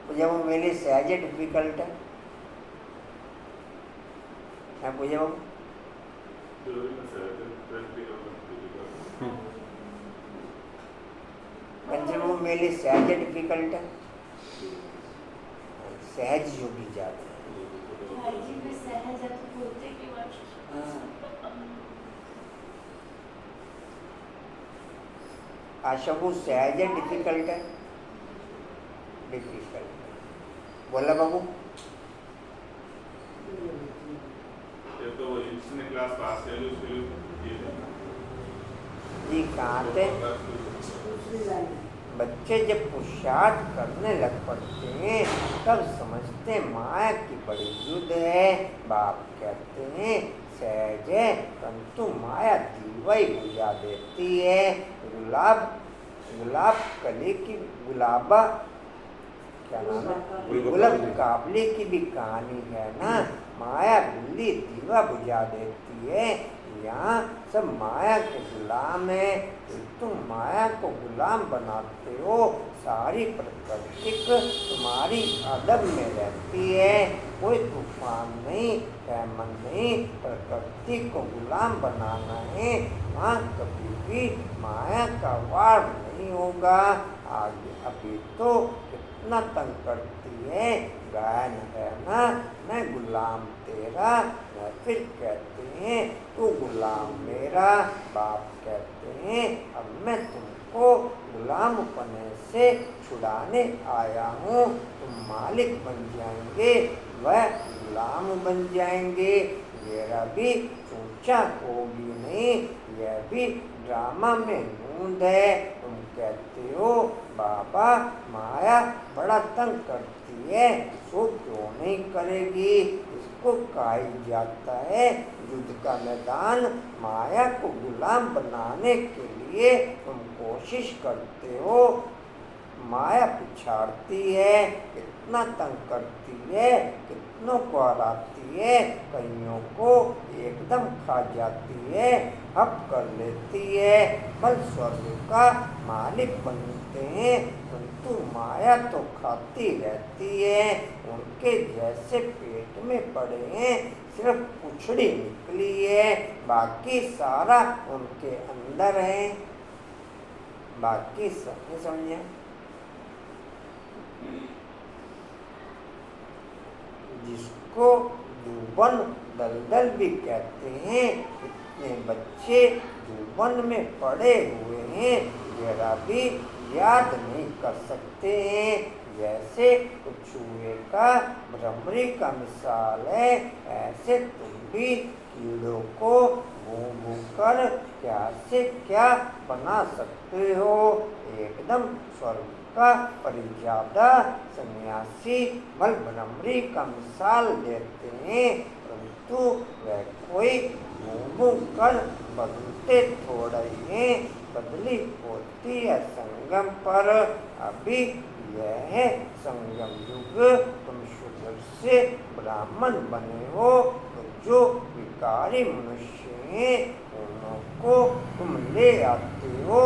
A: पूजा बाबू मेरे लिए सहज है, डिफिकल्ट है? हाँ पूजा बाबू? कंचन बाबू मेरे लिए सहज है, डिफिकल्ट है? सहज योगी जाते हैं।
G: जी में सहज है तो बोलते कि
A: आशा वो सहज है, डिफिकल्ट है? बोला बाबू।
I: ये तो वही जिसने क्लास पास कर ली उसके लिए ये है।
A: जी कहाँ थे?
H: दूसरी लाइन
A: बच्चे जब पुरुषार्थ करने लग पड़ते हैं तब समझते माया की बड़ी युद्ध है। बाप कहते हैं सहज है परंतु माया दीवाई बुझा देती है। गुलाब कली की गुलाबा क्या नाम है, गुलाब काबली की भी कहानी है ना। माया बिल्ली दीवा बुझा देती है। यहाँ सब माया के गुलाम है। तुम माया को गुलाम बनाते हो। सारी प्रकृति तुम्हारी अदब में रहती है। कोई तूफान नहीं, पैमन नहीं, प्रकृति को गुलाम बनाना है। वहाँ कभी भी माया का वार नहीं होगा। आगे अभी तो कितना तंग करती है। गायन है ना, मैं गुलाम तेरा, मैं फिर कहते हैं तू गुलाम मेरा। बाप कहते हैं अब मैं तुमको गुलाम पने से छुड़ाने आया हूँ। तुम मालिक बन जाएंगे, वह गुलाम बन जाएंगे। मेरा भी ऊंचा होगी नहीं, यह भी ड्रामा में नूंद है। तुम कहते हो बाबा माया बड़ा तंग करती है, सो क्यों नहीं करेगी। इसको कहा जाता है युद्ध का मैदान। माया को गुलाम बनाने के लिए तुम कोशिश करते हो। माया पिछाड़ती है, कितना तंग करती है, कितनों को हराती है, कईयों को एकदम खा जाती है, हप कर लेती है। फल स्वर्ग का मालिक बनते हैं परंतु माया तो खाती रहती है। उनके जैसे पेट में पड़े हैं, सिर्फ पुछड़ी निकली है, बाकी सारा उनके अंदर है। बाकी सब समझे। जिसको जुबन दलदल भी कहते हैं, इतने बच्चे जुबन में पड़े हुए हैं, जरा भी याद नहीं कर सकते हैं। जैसे चूहे का भ्रमरी का मिसाल है, ऐसे तुम भी कीड़ों को भून कर क्या से क्या बना सकते हो। एकदम स्वर्ग का परिजादा सन्यासी बल भ्रमरी का मिसाल देते हैं परंतु वह कोई भून कर बदलते थोड़े हैं। बदली होती है संगम पर। अभी यह है संगम युग। तुम शूद्र से ब्राह्मण बने हो तो जो विकारी मनुष्य हैं उनको तुम ले आते हो।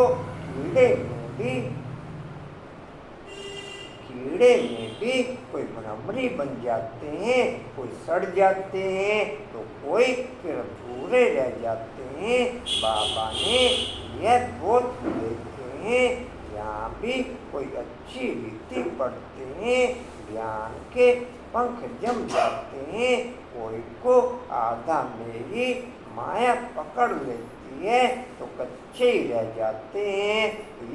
A: कीड़े में भी कोई भ्रमरी बन जाते हैं, कोई सड़ जाते हैं तो कोई फिर अधूरे रह जाते हैं। बाबा ने यह बहुत देखे हैं। यहाँ भी कोई अच्छी रीति पढ़ते हैं, ज्ञान के पंख जम जाते हैं। कोई को आधा में ही माया पकड़ लेती है तो कच्चे ही रह जाते हैं।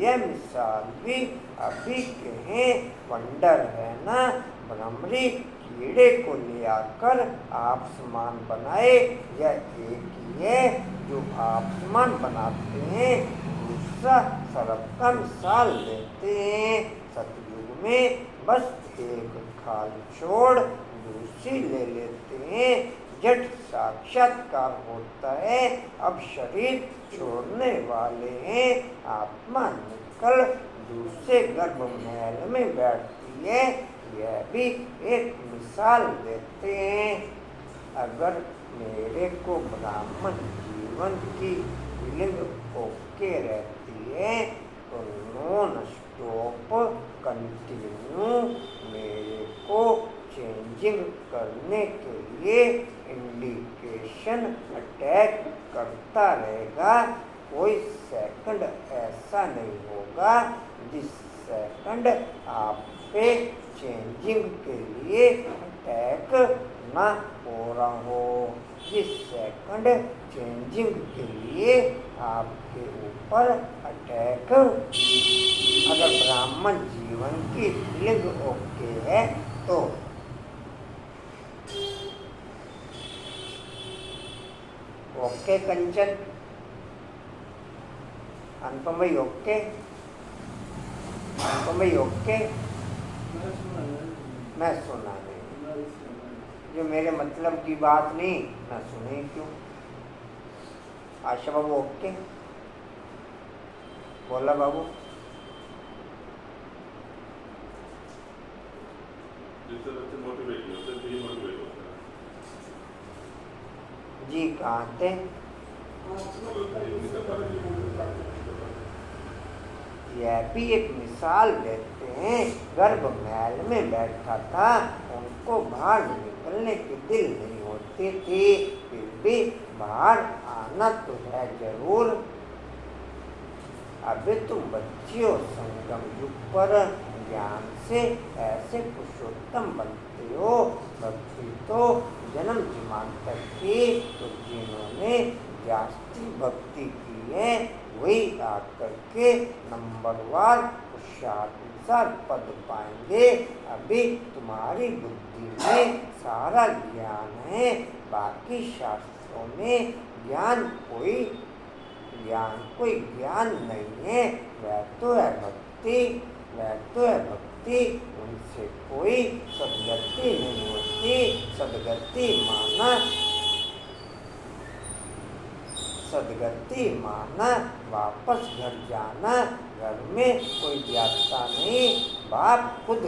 A: यह मिसाल भी अभी के हैं। वंडर है ना, भ्रमरी कीड़े को ले आकर आप समान बनाए। यह एक ही है जो आप समान बनाते हैं, दूसरा सर्प का मिसाल देते हैं। सतयुग में बस एक खाल छोड़ दूसरी ले लेते हैं, जट साक्षात्कार होता है। अब शरीर छोड़ने वाले हैं, आत्मा निकल दूसरे गर्भ महल में बैठती है। यह भी एक मिसाल देते हैं। अगर मेरे को ब्राह्मण जीवन की फीलिंग ओके रहती है तो नॉन स्टॉप कंटिन्यू मेरे को चेंजिंग करने के लिए इंडिकेशन अटैक करता रहेगा। कोई सेकंड ऐसा नहीं होगा जिस सेकंड आप पे चेंजिंग के लिए अटैक ना हो रहा हो। जिस सेकंड चेंजिंग के लिए आपके ऊपर अटैक, अगर ब्राह्मण जीवन की फीलिंग ओके है तो ओके कंचन? अनुपम भाई ओके? अनुपम भाई ओके? मैं सुना नहीं, जो मेरे मतलब की बात नहीं मैं सुने क्यों? आशा बाबू ओके? बोला बाबू?
I: जिससे बच्चे मोटिवेट होते हैं मोटिवेट होते हैं।
A: जी कहाँ थे? यह भी एक मिसाल देते हैं। गर्भ महल में बैठा था, उनको बाहर निकलने की दिल नहीं होती थी, फिर भी बाहर आना तो है जरूर। अभी तुम बच्चियों संगम युग पर ज्ञान से ऐसे पुरुषोत्तम बनते हो। भक्ति तो जन्म जन्मांतर की, तो जिन्होंने जास्ती भक्ति की है वही आकर के नंबरवार पुरुषार्थानुसार पद पाएंगे। अभी तुम्हारी बुद्धि में सारा ज्ञान है, बाकी शास्त्रों में कोई ज्ञान नहीं है। वह तो है भक्ति, उनसे कोई सदगति नहीं होती। सदगति माना वापस घर जाना। घर में कोई जाता नहीं। बाप खुद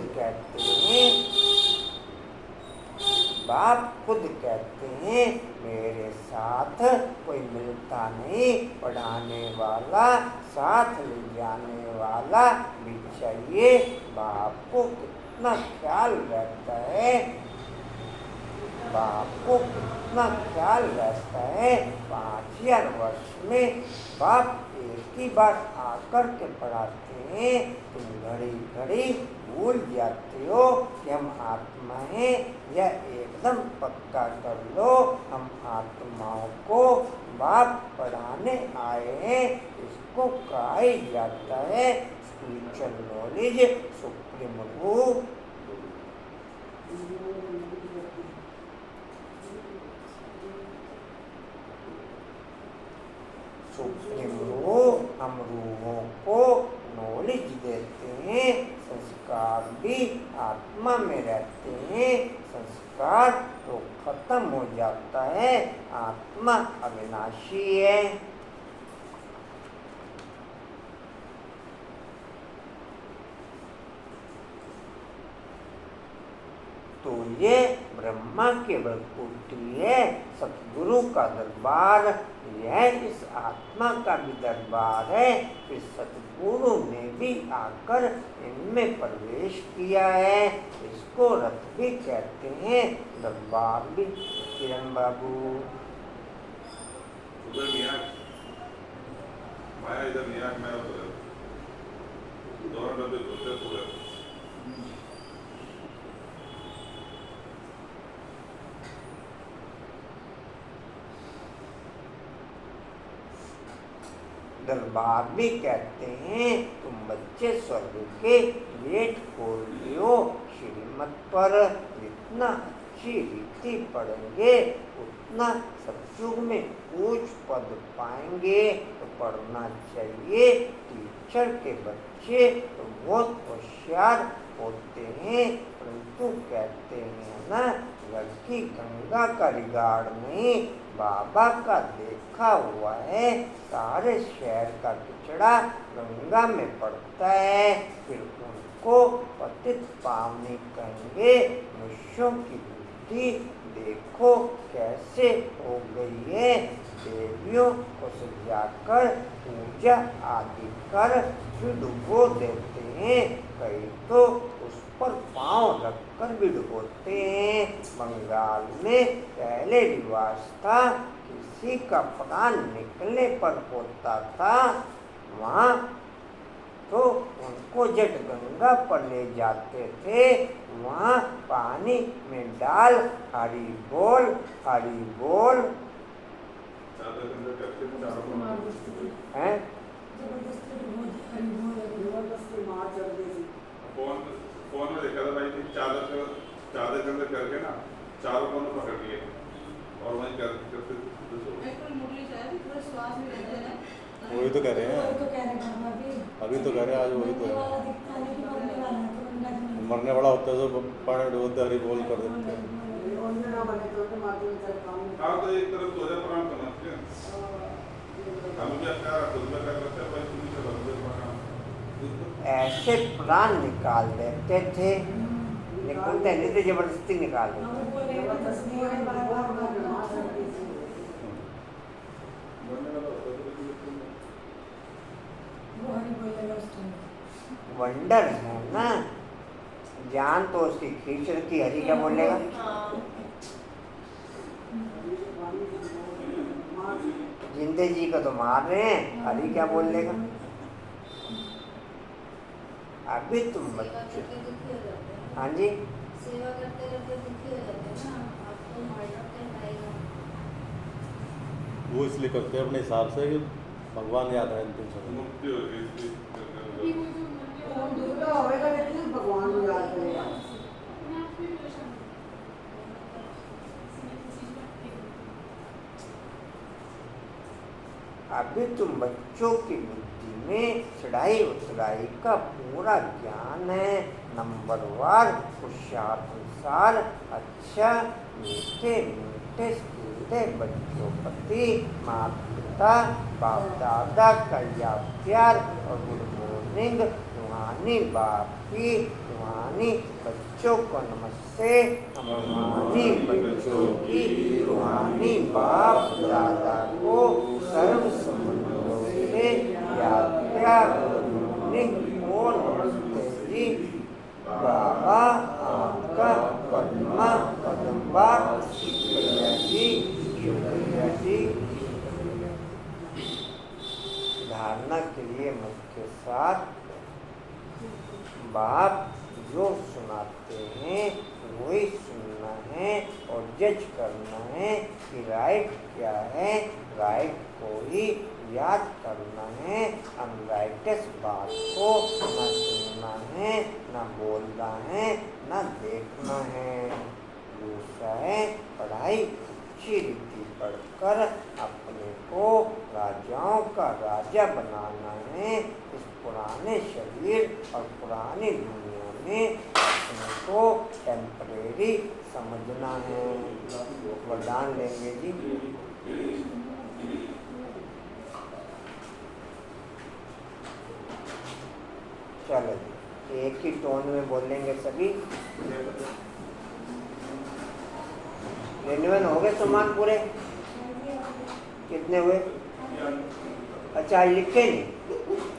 A: कहते हैं मेरे साथ कोई मिलता नहीं, पढ़ाने वाला साथ ले जाने वाला भी चाहिए। बाप को कितना ख्याल रहता है, 5000 वर्ष में बाप एक ही बार आकर के पढ़ाते हैं। तुम घड़ी घड़ी भूल जाते हो कि हम आत्मा हैं। यह एकदम पक्का कर लो, हम आत्माओं को बाप पढ़ाने आए हैं। इसको कहा ही जाता है स्पिरिचुअल नॉलेज, सुप्रीम रूप। सुप्रीम रूप हम रूहों को नॉलेज देते हैं। संस्कार भी आत्मा में रहते हैं। संस्कार तो खत्म हो जाता है, आत्मा अविनाशी है। तो ये ब्रह्मा के कुटी है, सतगुरु का दरबार। यह इस आत्मा का भी दरबार है। फिर सतगुरु ने भी आकर इनमें प्रवेश किया है। इसको रथ भी कहते हैं, दरबार भी। किरण बाबू
I: माया इधर नहीं आया, मैं दोनों डब्बे धोते पूरे।
A: दरबार भी कहते हैं। तुम बच्चे स्वर्ग के गेट खोल लियो। श्रीमत पर जितना अच्छी रीति पढ़ेंगे उतना सतयुग में ऊंच पद पाएंगे। तो पढ़ना चाहिए। टीचर के बच्चे तो बहुत होशियार होते हैं, परंतु कहते हैं ना, लड़की गंगा का रिगार्ड नहीं, बाबा का देखा हुआ है। सारे शहर का कचड़ा गंगा में पड़ता है, फिर उनको पतित पावनी कहेंगे। मनुष्यों की बुद्धि देखो कैसे हो गई है। देवियों को सजाकर पूजा आदि कर फिर डुबो देते हैं। कई तो उस पर पांव रखकर भी डुबोते हैं। बंगाल में पहले रिवाज था, किसी का प्राण निकलने पर होता था, वहाँ तो उनको जट गंगा पर ले जाते थे। वहाँ पानी में डाल हरि बोल हरि बोल हैं।
I: फोन में देखा था भाई, चादर के अंदर करके ना चारों कोनों पकड़ लिए और वहीं करते
D: बिल्कुल मुरली शायद पूरा श्वास में रहते हैं।
B: वही तो कह रहे हैं,
H: तो कह रहे हैं भाभी
B: अभी तो कह रहे हैं, आज वही तो
H: मरने
B: है।
H: वाला दिखता है लेकिन मरने वाला है तो गंगा जी में
B: मरने वाला होता है तो पानी डूबते हरी बोल कर देते हैं।
H: उनमें ना बने तो उनके माध्यम से काम
I: आप तो एक तरफ तो प्रणाम समझते हैं, हम क्या कर खुद में कर सकते हैं, भाई तुम्हें से बंदे प्रणाम
A: ऐसे प्राण निकाल देते थे, निकलते नहीं थे, जबरदस्ती निकाल देते।
H: हम बोले तस्वीर है बार बार वो हरी बोलेगा उस टाइम
A: वंडर है ना, जान तो उसकी खींच रखी, हरी क्या बोलेगा? जिंदे जी को तो मार रहे हैं, हरी क्या बोलेगा? अभी तुम
F: सेवा
A: बच्चे,
F: करके दुखी हो जाते हैं।
A: हाँ जी,
F: सेवा करते करते दुखी हो जाते हैं ना, आपको मरना क्या आएगा।
B: वो इसलिए करते हैं अपने हिसाब से कि भगवान याद है अंतिम समय।
I: मुक्ति हो गई इसकी
H: वो दुर्गा होएगा लेकिन भगवान को याद करेगा।
A: अभी तुम बच्चों की बुद्धि में चढ़ाई उतराई का पूरा ज्ञान है, नंबरवार होशियार अच्छा मीठे मीठे स्कूले बच्चों प्रति माता पिता बाप दादा का याद प्यार और गुड मॉर्निंग रूहानी बाप की, रूहानी बच्चों को नमस्ते, रूहानी बच्चों की रूहानी बाप दादा को सर्व संबंधों से याद प्यार और नमस्ते जी। बाबा आपका पद्मा पद्मा शुक्रिया जी, शुक्रिया जी। धारणा के लिए मुख्य साथ बाप जो सुनाते हैं वही सुनना है और जज करना है कि राइट क्या है, राइट को ही याद करना है, अनराइटस बात को न सुनना है, न बोलना है, न देखना है। दूसरा है पढ़ाई अच्छी रीति पढ़कर अपने को राजाओं का राजा बनाना है। इस पुराने शरीर और पुरानी दुनिया में अपने को टेम्परेरी समझना है। वरदान लेंगे जी। चलो जी, एक ही टोन में बोलेंगे सभी। रेन्यूअल हो गए सामान पूरे? कितने हुए? अच्छा आज लिखे नहीं?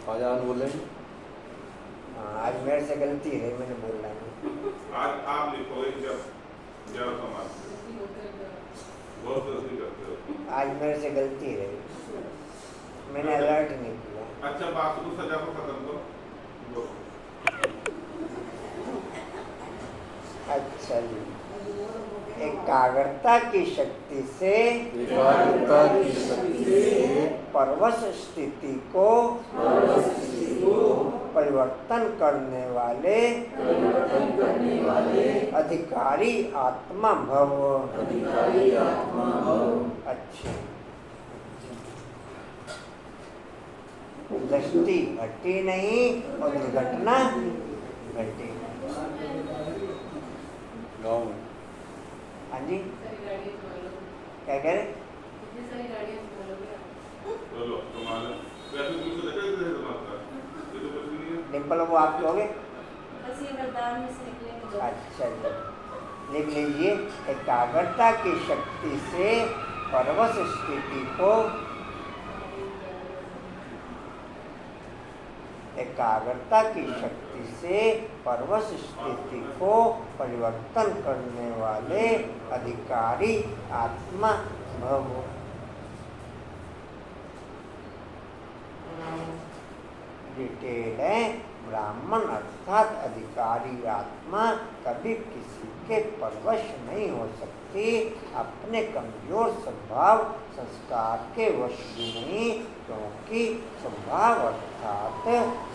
B: आज आन बोलेंगे।
A: हाँ आज मेरे से गलती है, मैंने बोलना नहीं।
I: आज आप लिखोगे जब जब समाज बहुत जल्दी करते हो।
A: आज मेरे से गलती है, मैंने अलर्ट नहीं किया।
I: अच्छा बात को सजा को खत्म करो।
A: अच्छा जी, एकाग्रता की शक्ति से
B: एकाग्रता की शक्ति से
A: परवश स्थिति को परिवर्तन करने वाले अधिकारी आत्मा भव। अच्छे दृष्टि घटी नहीं और दुर्घटना घटी।
B: गाँव में
A: हाँ जी
D: सारी गाड़ियाँ बोलो,
A: क्या कह रहे?
D: कितनी सारी गाड़ियाँ बोलोगे आप?
I: बोलो तुम्हारा वैसे कुछ देखा ही नहीं तुम्हारा, ये तो कुछ नहीं है।
A: डिम्पल वो आप लोगे?
G: बस ये वरदान में से निकलेंगे दो।
A: अच्छा जी, लिख लीजिए। एकाग्रता की शक्ति से परवश स्थिति को एकाग्रता की शक्ति से परवश स्थिति को परिवर्तन करने वाले अधिकारी आत्मा भव। डिटेल है, ब्राह्मण अर्थात अधिकारी आत्मा कभी किसी के परवश नहीं हो सकती, अपने कमजोर स्वभाव संस्कार के वश भी नहीं, क्योंकि स्वभाव अर्थात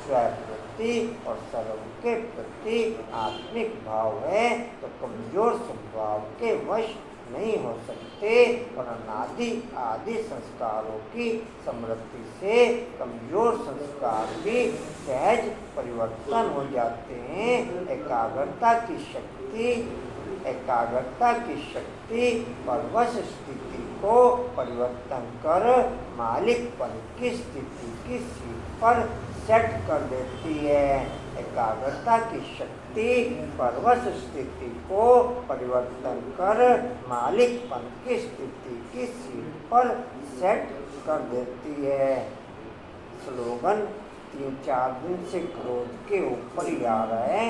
A: स्वप्रति और सर्व के प्रति आत्मिक भाव है, तो कमजोर स्वभाव के वश नहीं हो सकते, और अनादि आदि संस्कारों की समृद्धि से कमजोर संस्कार भी सहज परिवर्तन हो जाते हैं। एकाग्रता की शक्ति परवश स्थिति को परिवर्तन कर मालिकपन की स्थिति की सीट पर सेट कर देती है। एकाग्रता की शक्ति परवश स्थिति को परिवर्तन कर मालिकपन की स्थिति की सीट पर सेट कर देती है। स्लोगन 3-4 दिन से क्रोध के ऊपर ही आ रहा है।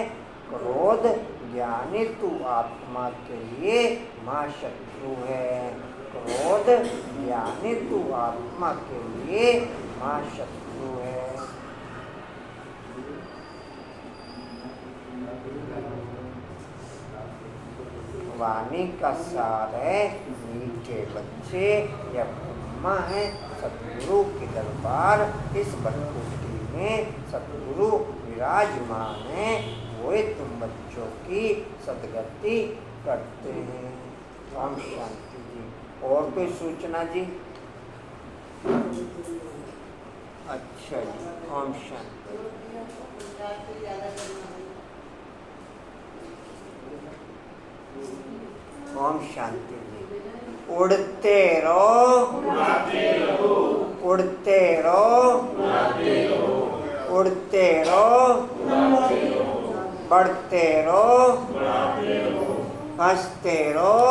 A: क्रोध ज्ञानी तू आत्मा के लिए महाशत्रु है। क्रोध ज्ञानी तू आत्मा के लिए महाशत्रु है। वाणी का सार है मीठे बच्चे, यह ब्रह्मा है सतगुरु के दरबार। इस बरकुटी में सतगुरु विराजमान है, वो तुम बच्चों की सदगति करते हैं। ओम शांति जी। और कोई सूचना जी? अच्छा जी, ओम शांति। ओम शांति जी। उड़ते रहो, उड़ते रहो, उड़ते रहो, बढ़ते रहो, हंसते रहो।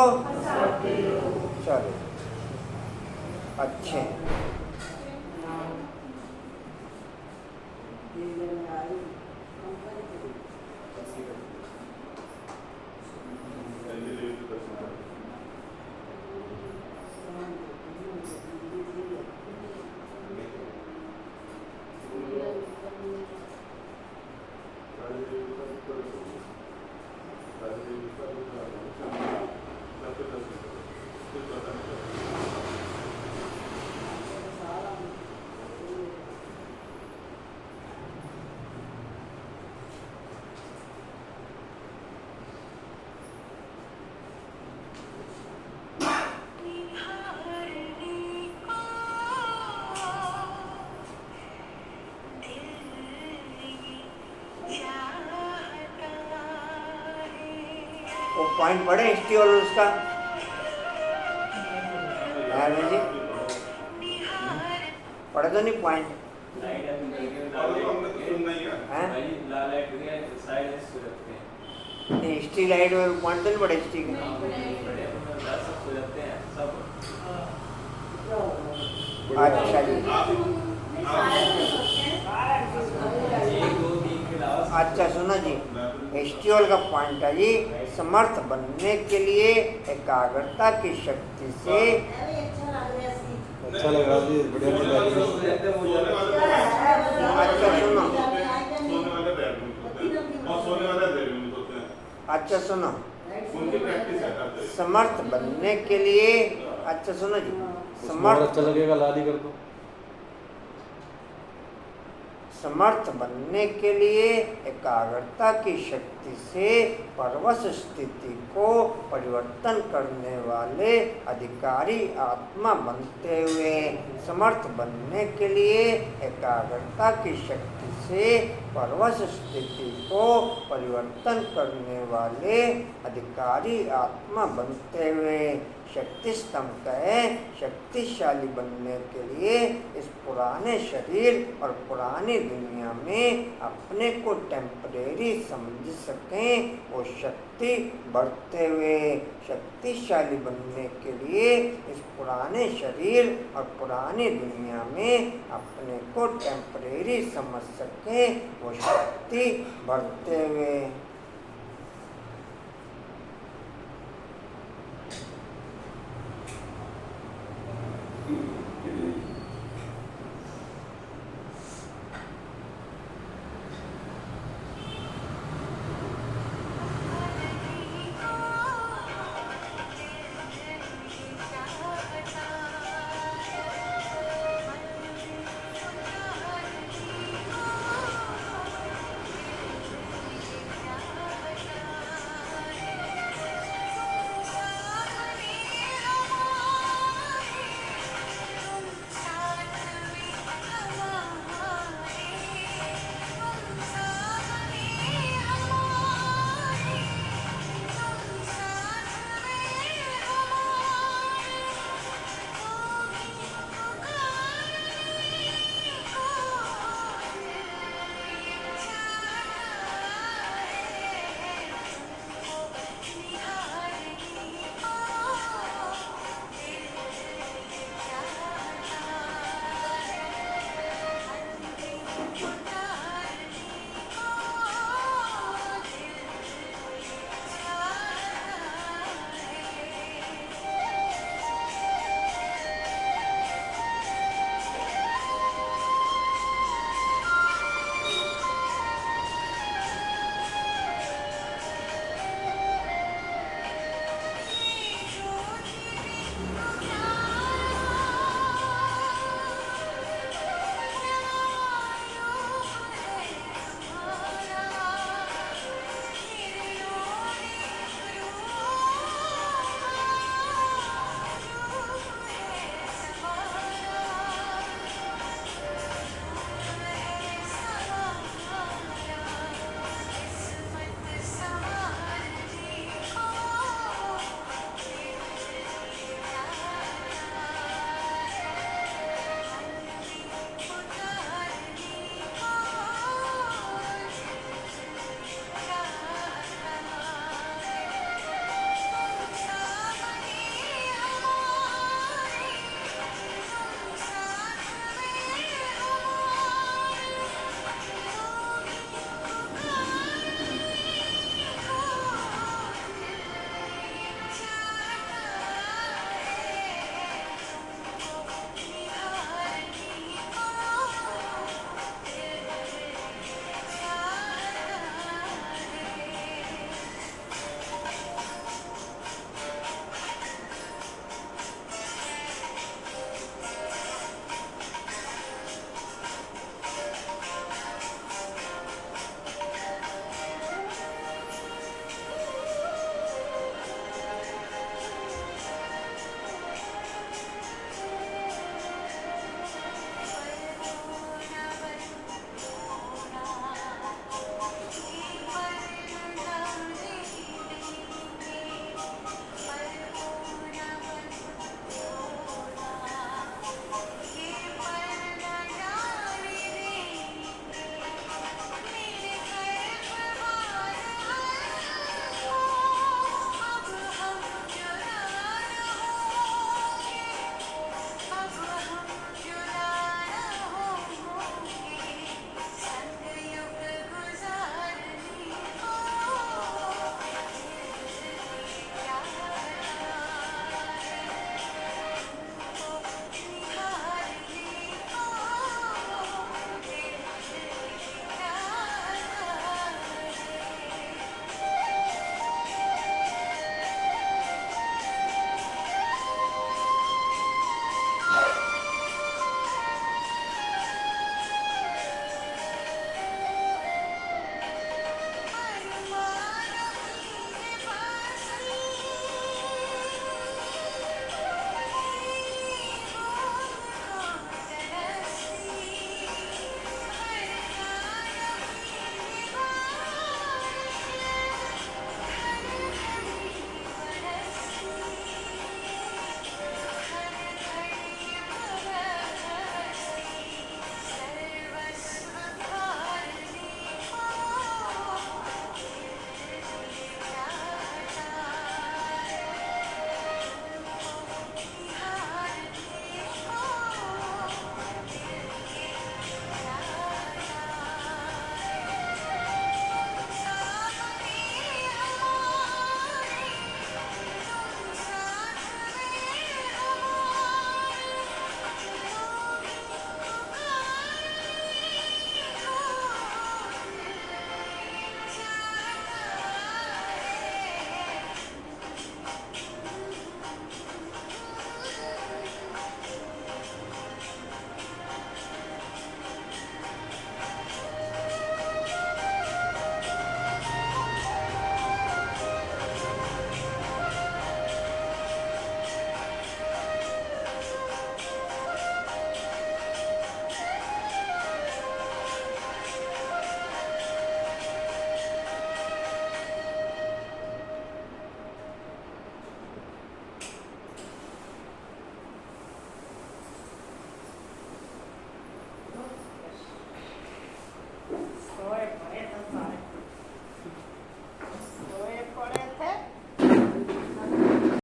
A: चलो अच्छे। वो पॉइंट पढ़े हिस्ट्री और उसका जी पढ़े तो नहीं पॉइंट? हिस्ट्री लाइट में पॉइंट तो नहीं पढ़े हिस्ट्री के? अच्छा जी, अच्छा सुनो जी, हिस्ट्रियोल का पॉइंट है जी, समर्थ बनने के लिए एकाग्रता की शक्ति से।
B: अच्छा लगा जी, बढ़िया लगा जी।
A: अच्छा सुनो, अच्छा सुनो, समर्थ बनने के लिए, अच्छा सुनो जी, समर्थ
B: अच्छा लगेगा लादी कर दो।
A: समर्थ बनने के लिए एकाग्रता की शक्ति से परवश स्थिति को परिवर्तन करने वाले अधिकारी आत्मा बनते हुए, समर्थ बनने के लिए एकाग्रता की शक्ति से परवश स्थिति को परिवर्तन करने वाले अधिकारी आत्मा बनते हुए शक्ति स्तंभ है। शक्तिशाली बनने के लिए इस पुराने शरीर और पुरानी दुनिया में अपने को टेम्परेरी समझ सकें, वो शक्ति बढ़ते हुए शक्तिशाली बनने के लिए इस पुराने शरीर और पुरानी दुनिया में अपने को टेम्परेरी समझ सकें, वो शक्ति बढ़ते हुए